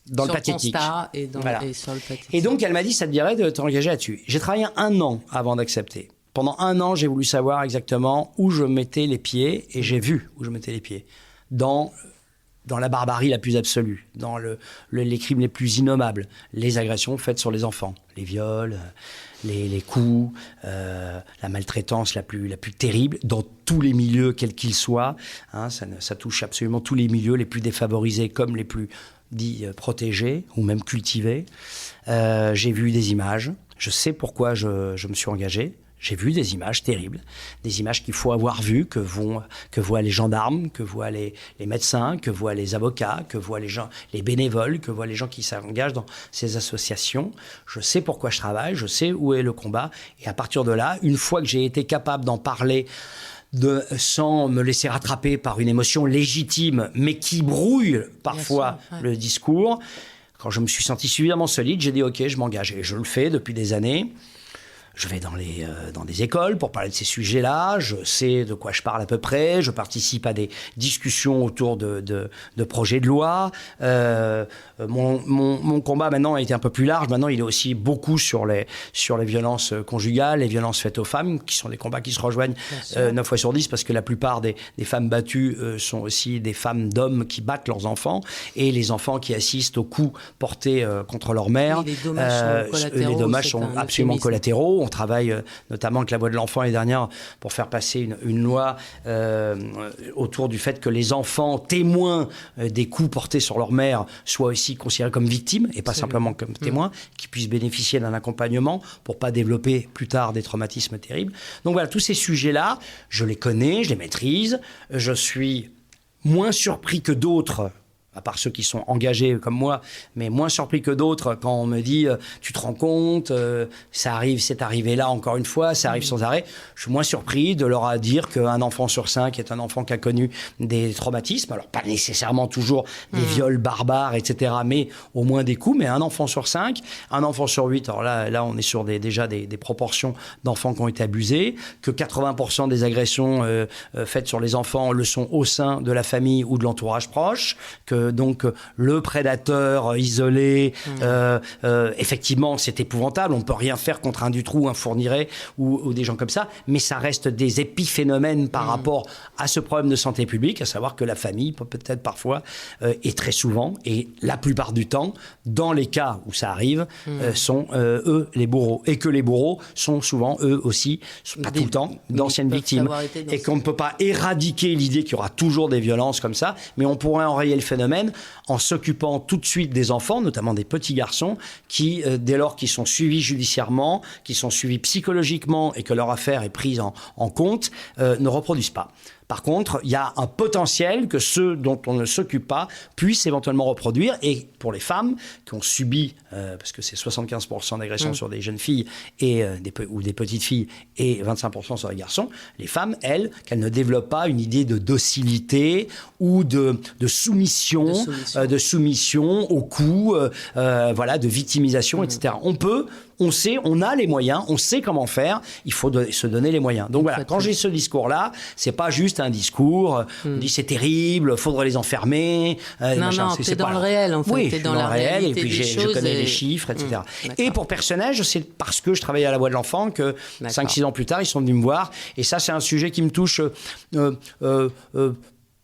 dans sur le pathétique. Et sur le pathétique. Et donc elle m'a dit, ça te dirait de t'engager là-dessus. J'ai travaillé 1 an avant d'accepter. Pendant 1 an, j'ai voulu savoir exactement où je mettais les pieds, et j'ai vu où je mettais les pieds. Dans la barbarie la plus absolue, dans les crimes les plus innommables, les agressions faites sur les enfants, les viols, les coups, la maltraitance la plus terrible, dans tous les milieux, quels qu'ils soient. Hein, ça touche absolument tous les milieux, les plus défavorisés comme les plus dits protégés, ou même cultivés. J'ai vu des images, je sais pourquoi je me suis engagé. J'ai vu des images terribles, des images qu'il faut avoir vues, que voient les gendarmes, que voient les médecins, que voient les avocats, que voient les bénévoles, que voient les gens qui s'engagent dans ces associations. Je sais pourquoi je travaille, je sais où est le combat. Et à partir de là, une fois que j'ai été capable d'en parler sans me laisser rattraper par une émotion légitime, mais qui brouille parfois le discours, quand je me suis senti suffisamment solide, j'ai dit « Ok, je m'engage ». Et je le fais depuis des années. Je vais dans des écoles pour parler de ces sujets-là, je sais de quoi je parle à peu près, je participe à des discussions autour de projets de loi. Mon combat maintenant a été un peu plus large, maintenant il est aussi beaucoup sur les violences conjugales, les violences faites aux femmes, qui sont des combats qui se rejoignent 9 fois sur 10, parce que la plupart des femmes battues sont aussi des femmes d'hommes qui battent leurs enfants, et les enfants qui assistent aux coups portés contre leur mère. Les dommages sont absolument collatéraux. On travaille notamment avec La Voix de l'Enfant l'année dernière pour faire passer une loi autour du fait que les enfants témoins des coups portés sur leur mère soient aussi considérés comme victimes et pas simplement comme témoins, qui puissent bénéficier d'un accompagnement pour pas développer plus tard des traumatismes terribles. Donc voilà, tous ces sujets-là, je les connais, je les maîtrise, je suis moins surpris que d'autres, à part ceux qui sont engagés comme moi, mais moins surpris que d'autres quand on me dit tu te rends compte, ça arrive, c'est arrivé là encore une fois, ça arrive sans arrêt. Je suis moins surpris de leur dire qu'un enfant sur 5 est un enfant qui a connu des traumatismes, alors pas nécessairement toujours des viols barbares, etc., mais au moins des coups, mais un enfant sur 5, un enfant sur 8, alors là on est sur déjà des proportions d'enfants qui ont été abusés, que 80% des agressions faites sur les enfants le sont au sein de la famille ou de l'entourage proche, que donc le prédateur isolé, effectivement c'est épouvantable, on ne peut rien faire contre un Dutroux, un Fourniret ou des gens comme ça, mais ça reste des épiphénomènes par rapport à ce problème de santé publique, à savoir que la famille peut-être parfois et très souvent, et la plupart du temps, dans les cas où ça arrive, sont eux les bourreaux, et que les bourreaux sont souvent eux aussi, pas tout le temps, d'anciennes victimes, et qu'on ne peut pas éradiquer l'idée qu'il y aura toujours des violences comme ça, mais on pourrait enrayer le phénomène en s'occupant tout de suite des enfants, notamment des petits garçons, qui, dès lors qu'ils sont suivis judiciairement, qu'ils sont suivis psychologiquement et que leur affaire est prise en compte, ne reproduisent pas. Par contre, il y a un potentiel que ceux dont on ne s'occupe pas puissent éventuellement reproduire. Et pour les femmes qui ont subi, parce que c'est 75% d'agressions sur des jeunes filles ou des petites filles et 25% sur les garçons, les femmes, elles, qu'elles ne développent pas une idée de docilité ou de soumission au coup, de victimisation, etc. On sait, on a les moyens, on sait comment faire, il faut se donner les moyens. Donc voilà, quand j'ai ce discours-là, c'est pas juste un discours, on dit c'est terrible, faudrait les enfermer. Non, t'es dans le réel, en fait. Oui, t'es dans le réel, et puis je connais les chiffres, etc. Et pour personnage, c'est parce que je travaillais à La Voix de l'Enfant que 5-6 ans plus tard, ils sont venus me voir. Et ça, c'est un sujet qui me touche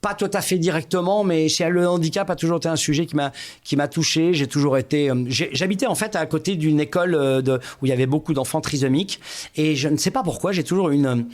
Pas tout à fait directement, mais le handicap a toujours été un sujet qui m'a touché. J'ai toujours été. J'habitais en fait à côté d'une école où il y avait beaucoup d'enfants trisomiques, et je ne sais pas pourquoi j'ai toujours une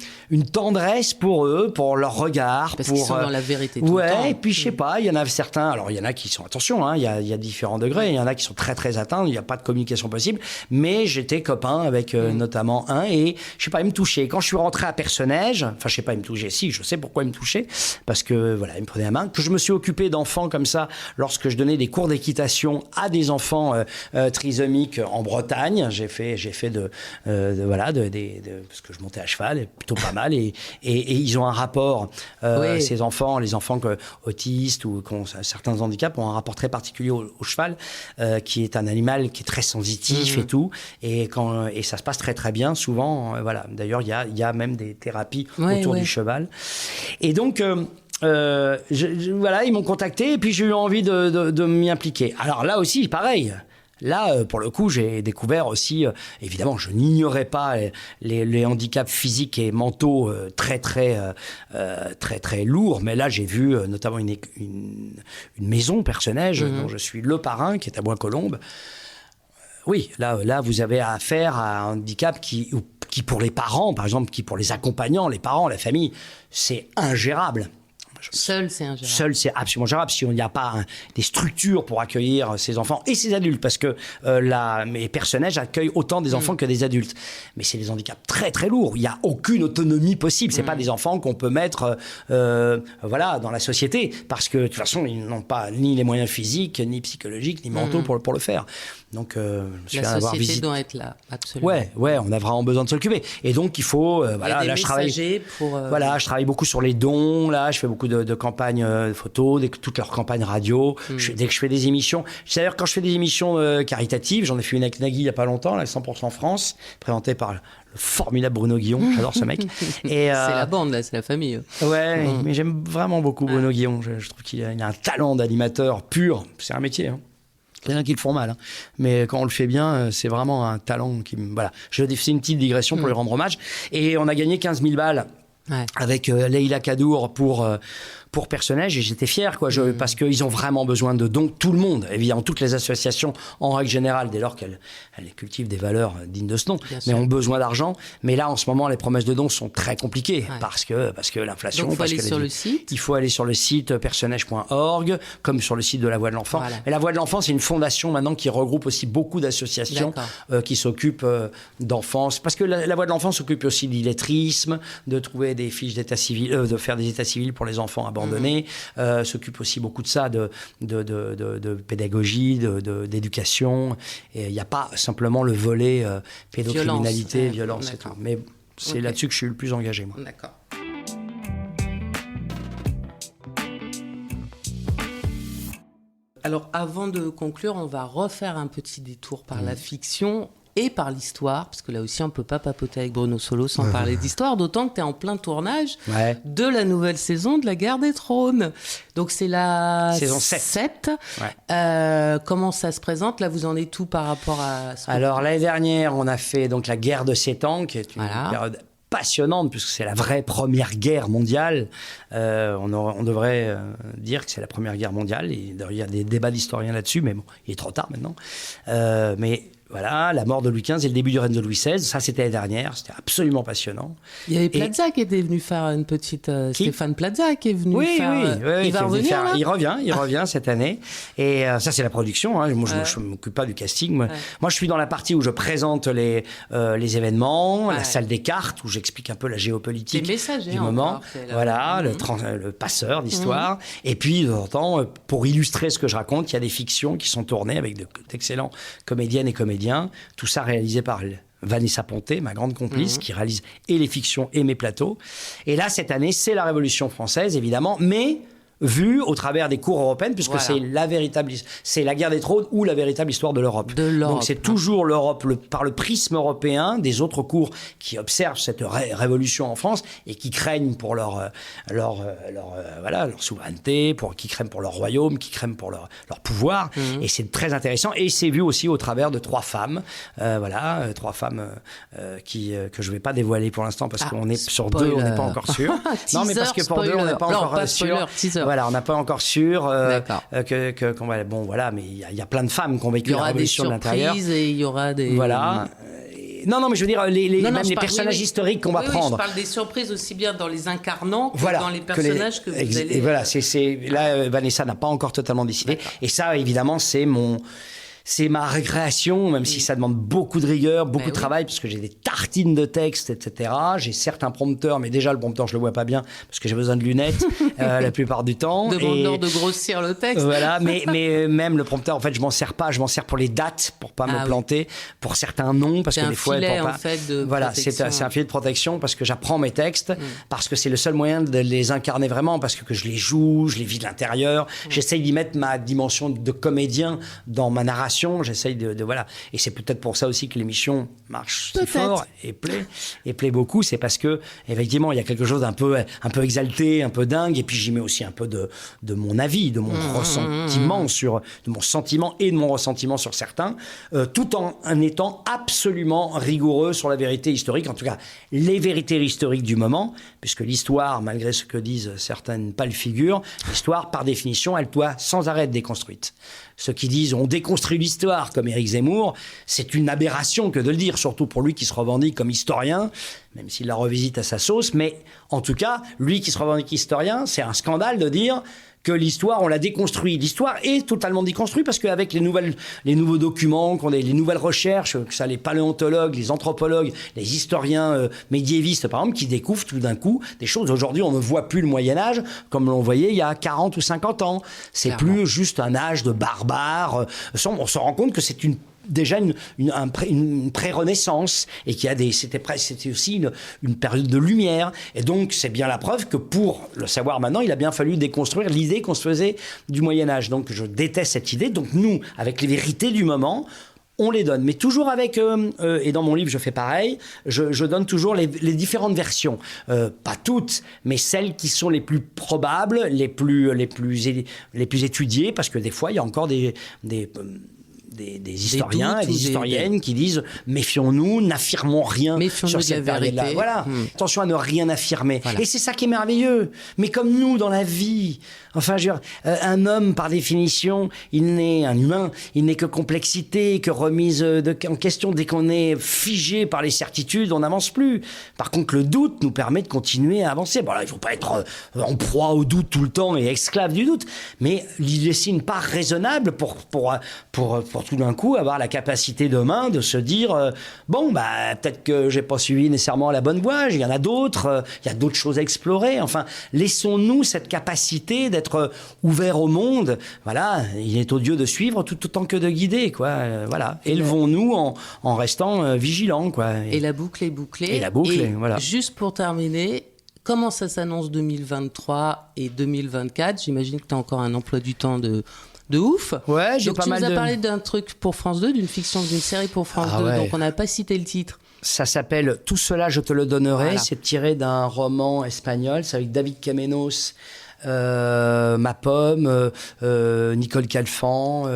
tendresse pour eux, pour leur regard, parce qu'ils sont dans la vérité tout le temps. Et puis je sais pas, il y en a certains. Alors il y en a qui sont, attention, hein, il y a différents degrés. Il y en a qui sont très très atteints. Il n'y a pas de communication possible. Mais j'étais copain avec notamment un, et je sais pas, il me touchait. Quand je suis rentré à Personnage, enfin je sais pas, il me touchait. Si, je sais pourquoi il me touchait, parce que voilà, il me prenait la main. Que je me suis occupé d'enfants comme ça lorsque je donnais des cours d'équitation à des enfants trisomiques en Bretagne. J'ai fait parce que je montais à cheval, et plutôt pas mal, et ils ont un rapport, ces enfants, les enfants autistes ou qui ont certains handicaps ont un rapport très particulier au cheval, qui est un animal qui est très sensitif et tout, et ça se passe très très bien souvent. Voilà. D'ailleurs, il y a même des thérapies autour du cheval. Et donc, voilà, ils m'ont contacté, et puis j'ai eu envie de m'y impliquer. Alors là aussi, pareil. Là, pour le coup, j'ai découvert aussi, évidemment, je n'ignorais pas les handicaps physiques et mentaux très lourds, mais là, j'ai vu notamment une maison Personnage dont je suis le parrain, qui est à Bois-Colombes. Oui, là, vous avez affaire à un handicap qui pour les parents, par exemple, qui pour les accompagnants, les parents, la famille, c'est ingérable. Seul, c'est ingérable. Seul, c'est absolument gérable si on n'y a pas des structures pour accueillir ces enfants et ces adultes, parce que mes Personnages accueillent autant des enfants que des adultes. Mais c'est des handicaps très très lourds. Il n'y a aucune autonomie possible. C'est pas des enfants qu'on peut mettre dans la société, parce que de toute façon, ils n'ont pas ni les moyens physiques, ni psychologiques, ni mentaux pour le faire. Donc, la société doit être là, absolument. Ouais, on a vraiment besoin de s'occuper. Et donc, il faut, je travaille beaucoup sur les dons. Là, je fais beaucoup de campagnes photos, toutes leurs campagnes radio. Dès que je fais des émissions, c'est-à-dire quand je fais des émissions caritatives, j'en ai fait une avec Nagui il y a pas longtemps, là, 100% France, présentée par le formidable Bruno Guillon. J'adore ce mec. Et, c'est la bande, là, c'est la famille. Ouais, mais j'aime vraiment beaucoup Bruno Guillon. Je trouve qu'il a un talent d'animateur pur. C'est un métier, hein. Il y en a qui le font mal, hein. Mais quand on le fait bien, c'est vraiment un talent qui me... Voilà. Je fais une petite digression pour lui rendre hommage. Et on a gagné 15 000 balles avec Leïla Kadour pour Personnage, et j'étais fier, quoi, parce qu'ils ont vraiment besoin de dons. Tout le monde, évidemment, toutes les associations, en règle générale, dès lors qu'elles cultivent des valeurs dignes de ce nom, mais ont besoin d'argent. Mais là, en ce moment, les promesses de dons sont très compliquées, parce que l'inflation... Donc, il faut aller sur le site. Il faut aller sur le site personnage.org, comme sur le site de La Voix de l'Enfant. Voilà. Et La Voix de l'Enfant, c'est une fondation maintenant qui regroupe aussi beaucoup d'associations qui s'occupent d'enfance. Parce que La Voix de l'Enfant s'occupe aussi d'illettrisme, de trouver des fiches d'état civil, de faire des états civils pour les enfants abandonnés, s'occupe aussi beaucoup de ça, de pédagogie, d'éducation. Et il n'y a pas simplement le volet pédocriminalité, violence et tout. Mais c'est là-dessus que je suis le plus engagé, moi. D'accord. Alors, avant de conclure, on va refaire un petit détour par la fiction et par l'histoire, parce que là aussi, on ne peut pas papoter avec Bruno Solo sans parler d'histoire, d'autant que tu es en plein tournage de la nouvelle saison de La Guerre des Trônes. Donc, c'est la saison 7. Comment ça se présente? Là, vous en êtes tout par rapport à... Alors, l'année dernière, on a fait donc La Guerre de 7 ans, qui est une période passionnante, puisque c'est la vraie première guerre mondiale. On devrait dire que c'est la première guerre mondiale. Il y a des débats d'historiens là-dessus, mais bon, il est trop tard maintenant. Mais voilà, la mort de Louis XV et le début du règne de Louis XVI, ça c'était l'année dernière, c'était absolument passionnant. Il y avait Plaza qui était venu faire une petite... Stéphane Plaza qui est venu faire... Oui, il va revenir là ? Il revient cette année. Et ça c'est la production, hein. Moi je ne m'occupe pas du casting. Moi je suis dans la partie où je présente les événements, la salle des cartes, où j'explique un peu la géopolitique du moment. Voilà, le passeur d'histoire. Et puis de temps en temps, pour illustrer ce que je raconte, il y a des fictions qui sont tournées avec d'excellents comédiennes et comédiens. Tout ça réalisé par Vanessa Ponté, ma grande complice, qui réalise et les fictions et mes plateaux. Et là, cette année, c'est la Révolution française, évidemment, mais vue au travers des cours européennes, puisque c'est la guerre des trônes ou la véritable histoire de l'Europe. Donc c'est toujours l'Europe par le prisme européen des autres cours qui observent cette révolution en France et qui craignent pour leur souveraineté, qui craignent pour leur royaume, qui craignent pour leur pouvoir. Et c'est très intéressant. Et c'est vu aussi au travers de 3 femmes. 3 femmes que je ne vais pas dévoiler pour l'instant parce qu'on est sur 2, on n'est pas encore sûr. Non, mais parce que pour 2, on n'est pas encore sûr. Voilà, on n'a pas encore sûr bon, voilà, mais il y a plein de femmes qui ont vécu la révolution de l'intérieur. Il y aura des surprises et il y aura des... Voilà. Non, mais je veux dire, même les personnages historiques qu'on va prendre. Je parle des surprises aussi bien dans les incarnants que dans les personnages que vous allez... Et voilà, là, Vanessa n'a pas encore totalement décidé. D'accord. Et ça, évidemment, c'est ma récréation, même si ça demande beaucoup de rigueur, beaucoup de travail, parce que j'ai des tartines de texte, etc. J'ai certains prompteurs, mais déjà le prompteur, je le vois pas bien, parce que j'ai besoin de lunettes la plupart du temps. Demande-leur de grossir le texte. Voilà, mais même le prompteur, en fait, je m'en sers pas. Je m'en sers pour les dates, pour pas me planter, pour certains noms, parce que des fois, filet, en fait, de voilà, c'est un filet de protection, parce que j'apprends mes textes, parce que c'est le seul moyen de les incarner vraiment, parce que je les joue, je les vis de l'intérieur. J'essaye d'y mettre ma dimension de comédien dans ma narration. J'essaye de voilà, et c'est peut-être pour ça aussi que l'émission marche si fort et plaît beaucoup. C'est parce que effectivement il y a quelque chose d'un peu exalté, un peu dingue, et puis j'y mets aussi un peu de mon avis, de mon ressentiment de mon sentiment et de mon ressentiment sur certains, tout en étant absolument rigoureux sur la vérité historique, en tout cas les vérités historiques du moment, puisque l'histoire, malgré ce que disent certaines pâles figures, l'histoire par définition elle doit sans arrêt être déconstruite. Ceux qui disent on déconstruit l'histoire comme Éric Zemmour, c'est une aberration que de le dire, surtout pour lui qui se revendique comme historien, même s'il la revisite à sa sauce. Mais en tout cas, lui qui se revendique historien, c'est un scandale de dire que l'histoire, on l'a déconstruit. L'histoire est totalement déconstruite parce qu'avec les nouveaux documents, les nouvelles recherches, que ça, les paléontologues, les anthropologues, les historiens médiévistes, par exemple, qui découvrent tout d'un coup des choses. Aujourd'hui, on ne voit plus le Moyen-Âge comme l'on voyait il y a 40 ou 50 ans. C'est plus juste un âge de barbares. On se rend compte que c'est déjà une pré-renaissance et qu'il y a c'était aussi une période de lumière, et donc c'est bien la preuve que pour le savoir maintenant il a bien fallu déconstruire l'idée qu'on se faisait du Moyen-Âge. Donc je déteste cette idée. Donc nous, avec les vérités du moment, on les donne, mais toujours avec et dans mon livre je fais pareil, je donne toujours les différentes versions, pas toutes, mais celles qui sont les plus probables, les plus étudiées, parce que des fois il y a encore des historiens et des historiennes qui disent méfions-nous, n'affirmons rien sur cette période-là. Voilà. Attention à ne rien affirmer. Voilà. Et c'est ça qui est merveilleux. Mais comme nous dans la vie, enfin, je veux dire, un homme par définition, un humain, il n'est que complexité, que remise en question. Dès qu'on est figé par les certitudes, on n'avance plus. Par contre, le doute nous permet de continuer à avancer. Bon, là, il ne faut pas être en proie au doute tout le temps et esclave du doute, mais lui laisser une part raisonnable pour tout d'un coup avoir la capacité demain de se dire peut-être que j'ai pas suivi nécessairement la bonne voie, il y en a d'autres, il y a d'autres choses à explorer. Enfin, laissons-nous cette capacité d'être ouverts au monde. Voilà, il est aux dieux de suivre tout autant que de guider, quoi. Voilà, élevons-nous en restant vigilants, quoi. Et la boucle est bouclée. Et la boucle, voilà. Juste pour terminer, comment ça s'annonce 2023 et 2024 ? J'imagine que tu as encore un emploi du temps de ouf. Ouais, j'ai donc pas mal de... Tu nous as parlé d'un truc pour France 2, d'une fiction, d'une série pour France 2, donc on n'a pas cité le titre. Ça s'appelle « Tout cela, je te le donnerai ». Voilà. C'est tiré d'un roman espagnol, c'est avec David Camenos, Ma Pomme, Nicole Calfan,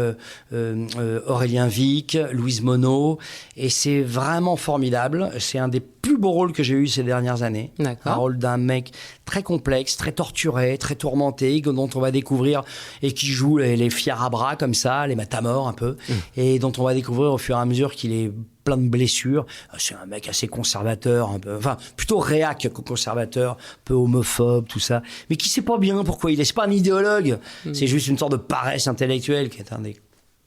Aurélien Vic, Louise Monod, et c'est vraiment formidable. C'est un des plus beaux rôles que j'ai eu ces dernières années. D'accord. Un rôle d'un mec très complexe, très torturé, très tourmenté, dont on va découvrir, et qui joue les fiers à bras comme ça, les matamores un peu, et dont on va découvrir au fur et à mesure qu'il est plein de blessures. C'est un mec assez conservateur, un peu, enfin plutôt réac que conservateur, un peu homophobe, tout ça, mais qui sait pas bien pourquoi il est. C'est pas un idéologue, c'est juste une sorte de paresse intellectuelle qui est un des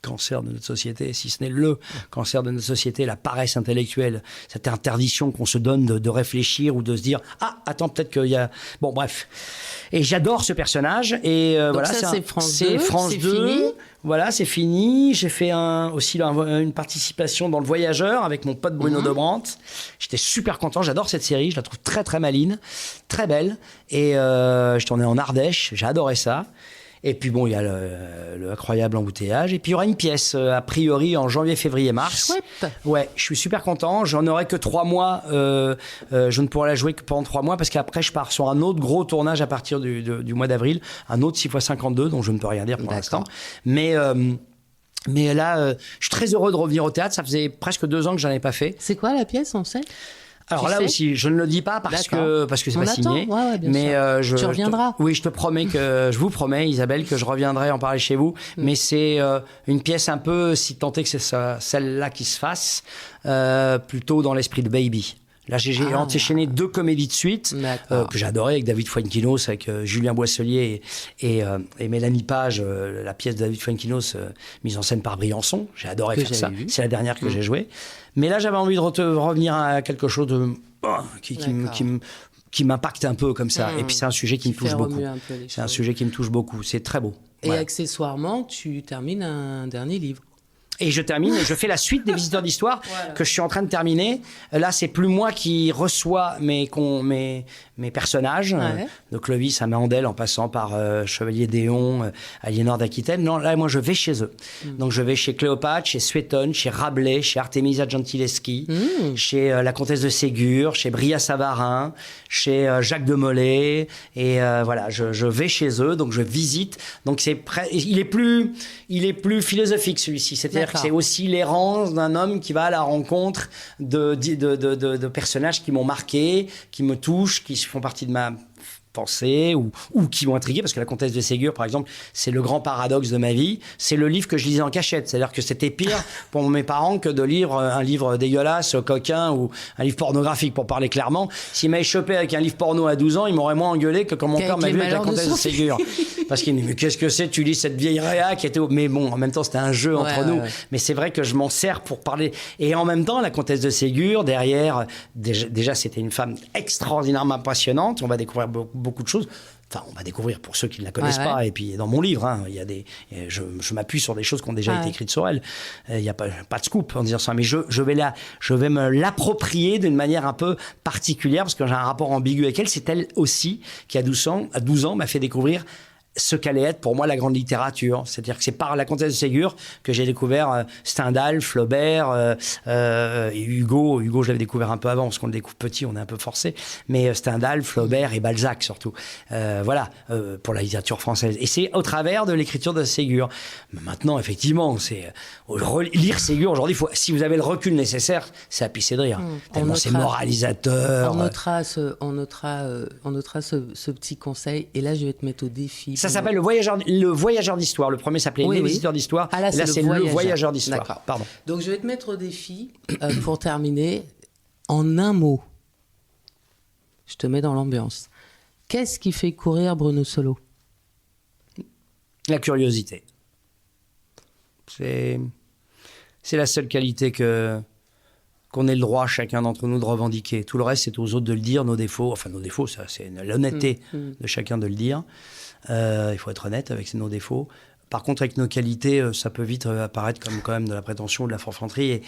cancer de notre société, si ce n'est le cancer de notre société, la paresse intellectuelle, cette interdiction qu'on se donne de réfléchir ou de se dire « Ah, attends, peut-être qu'il y a... » Bon, bref. Et j'adore ce personnage. Et donc voilà, ça, c'est France 2. C'est France 2. Fini. Voilà, c'est fini. J'ai fait aussi une participation dans Le Voyageur avec mon pote Bruno Dobrandt. J'étais super content. J'adore cette série. Je la trouve très, très maline, très belle. Et je tournais en Ardèche. J'ai adoré ça. Et puis bon, il y a le incroyable embouteillage. Et puis il y aura une pièce, a priori, en janvier, février, mars. Chouette. Ouais, je suis super content. J'en aurai que 3 mois. Je ne pourrai la jouer que pendant 3 mois parce qu'après, je pars sur un autre gros tournage à partir du mois d'avril. Un autre 6x52, dont je ne peux rien dire pour l'instant. Mais là, je suis très heureux de revenir au théâtre. Ça faisait presque 2 ans que je n'en avais pas fait. C'est quoi la pièce, on sait? Alors là aussi, je ne le dis pas parce que c'est pas signé. Ouais, mais tu reviendras. Oui, je vous promets, Isabelle, que je reviendrai en parler chez vous. Mais c'est une pièce un peu, si tant est que c'est celle-là qui se fasse, plutôt dans l'esprit de Baby. Là, j'ai enchaîné 2 comédies de suite que j'ai adorées avec David Fuenquinos, avec Julien Boisselier et Mélanie Page, la pièce de David Fuenquinos mise en scène par Briançon. J'ai adoré faire ça. C'est la dernière que j'ai jouée. Mais là, j'avais envie de revenir à quelque chose qui m'impacte un peu comme ça. Et puis, c'est un sujet qui me touche beaucoup. C'est un sujet qui me touche beaucoup. C'est très beau. Et accessoirement, tu termines un dernier livre. Et je termine, je fais la suite des Visiteurs d'Histoire que je suis en train de terminer. Là, c'est plus moi qui reçois mes personnages, de Clovis à Mandel en passant par Chevalier d'Éon, Aliénor d'Aquitaine. Non, là, moi, je vais chez eux. Donc, je vais chez Cléopâtre, chez Suétone, chez Rabelais, chez Artemisia Gentileschi, chez la Comtesse de Ségur, chez Bria Savarin, chez Jacques de Molay. Et voilà, je vais chez eux, donc je visite. Donc, il est plus philosophique, celui-ci. C'est-à-dire que c'est aussi l'errance d'un homme qui va à la rencontre de personnages qui m'ont marqué, qui me touchent, qui font partie de ma pensée ou qui m'ont intrigué, parce que La Comtesse de Ségur, par exemple, c'est le grand paradoxe de ma vie. C'est le livre que je lisais en cachette. C'est-à-dire que c'était pire pour mes parents que de lire un livre dégueulasse, coquin ou un livre pornographique, pour parler clairement. S'ils m'avaient chopé avec un livre porno à 12 ans, ils m'auraient moins engueulé que quand mon père m'a vu avec La Comtesse de Ségur. Parce qu'il me dit, mais qu'est-ce que c'est? Tu lis cette vieille réa qui était... Mais bon, en même temps, c'était un jeu entre nous. Mais c'est vrai que je m'en sers pour parler. Et en même temps, La Comtesse de Ségur, derrière, déjà c'était une femme extraordinairement passionnante. On va découvrir beaucoup de choses. Enfin, on va découvrir pour ceux qui ne la connaissent pas. Et puis, dans mon livre, il y a je m'appuie sur des choses qui ont déjà été écrites sur elle. Il n'y a pas de scoop en disant ça. Mais je vais me l'approprier d'une manière un peu particulière parce que j'ai un rapport ambigu avec elle. C'est elle aussi qui, à 12 ans, m'a fait découvrir ce qu'allait être pour moi la grande littérature. C'est-à-dire que c'est par La Comtesse de Ségur que j'ai découvert Stendhal, Flaubert, Hugo. Hugo, je l'avais découvert un peu avant, parce qu'on le découvre petit, on est un peu forcé. Mais Stendhal, Flaubert et Balzac, surtout. Voilà, pour la littérature française. Et c'est au travers de l'écriture de Ségur. Maintenant, effectivement, lire Ségur aujourd'hui, si vous avez le recul nécessaire, c'est à pisser de rire. Tellement c'est moralisateur. On notera ce petit conseil. Et là, je vais te mettre au défi. Ça s'appelle le voyageur d'histoire. Le premier s'appelait Les Visiteurs d'Histoire. Ah, là, c'est le voyageur d'Histoire. D'accord. Pardon. Donc, je vais te mettre au défi, pour terminer, en un mot. Je te mets dans l'ambiance. Qu'est-ce qui fait courir Bruno Solo? La curiosité. C'est la seule qualité qu'on ait le droit, chacun d'entre nous, de revendiquer. Tout le reste, c'est aux autres de le dire, nos défauts. Enfin, nos défauts, ça, c'est l'honnêteté de chacun de le dire. Il faut être honnête avec nos défauts. Par contre, avec nos qualités, ça peut vite apparaître comme quand même de la prétention, de la forfanterie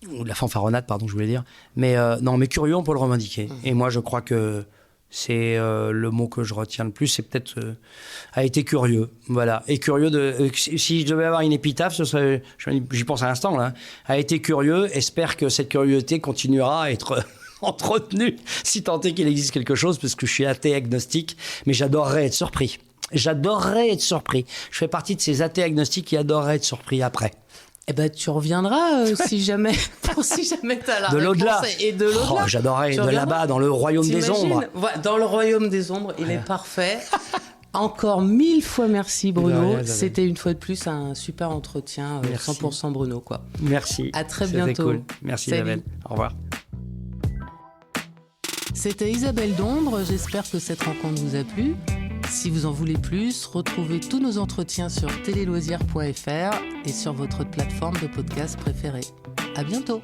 ou de la fanfaronnade, pardon, je voulais dire. Mais non, mais curieux, on peut le revendiquer. Et moi, je crois que c'est le mot que je retiens le plus, c'est peut-être a été curieux, voilà. Et curieux si je devais avoir une épitaphe, ce serait, j'y pense à l'instant là, a été curieux. Espère que cette curiosité continuera à être entretenu, si tant est qu'il existe quelque chose, parce que je suis athée agnostique, mais j'adorerais être surpris. Je fais partie de ces athées agnostiques qui adoreraient être surpris après. Eh ben, tu reviendras si jamais t'as la de l'au-delà. Et de l'au-delà. J'adorerais de là-bas, dans le royaume des ombres. Dans le royaume des ombres, il est parfait. Encore 1000 fois merci Bruno. C'était une fois de plus un super entretien, 100% Bruno quoi. Merci. À très bientôt. Cool. Merci Isabelle. Au revoir. C'était Isabelle Dombre, j'espère que cette rencontre vous a plu. Si vous en voulez plus, retrouvez tous nos entretiens sur téléloisirs.fr et sur votre plateforme de podcast préférée. À bientôt.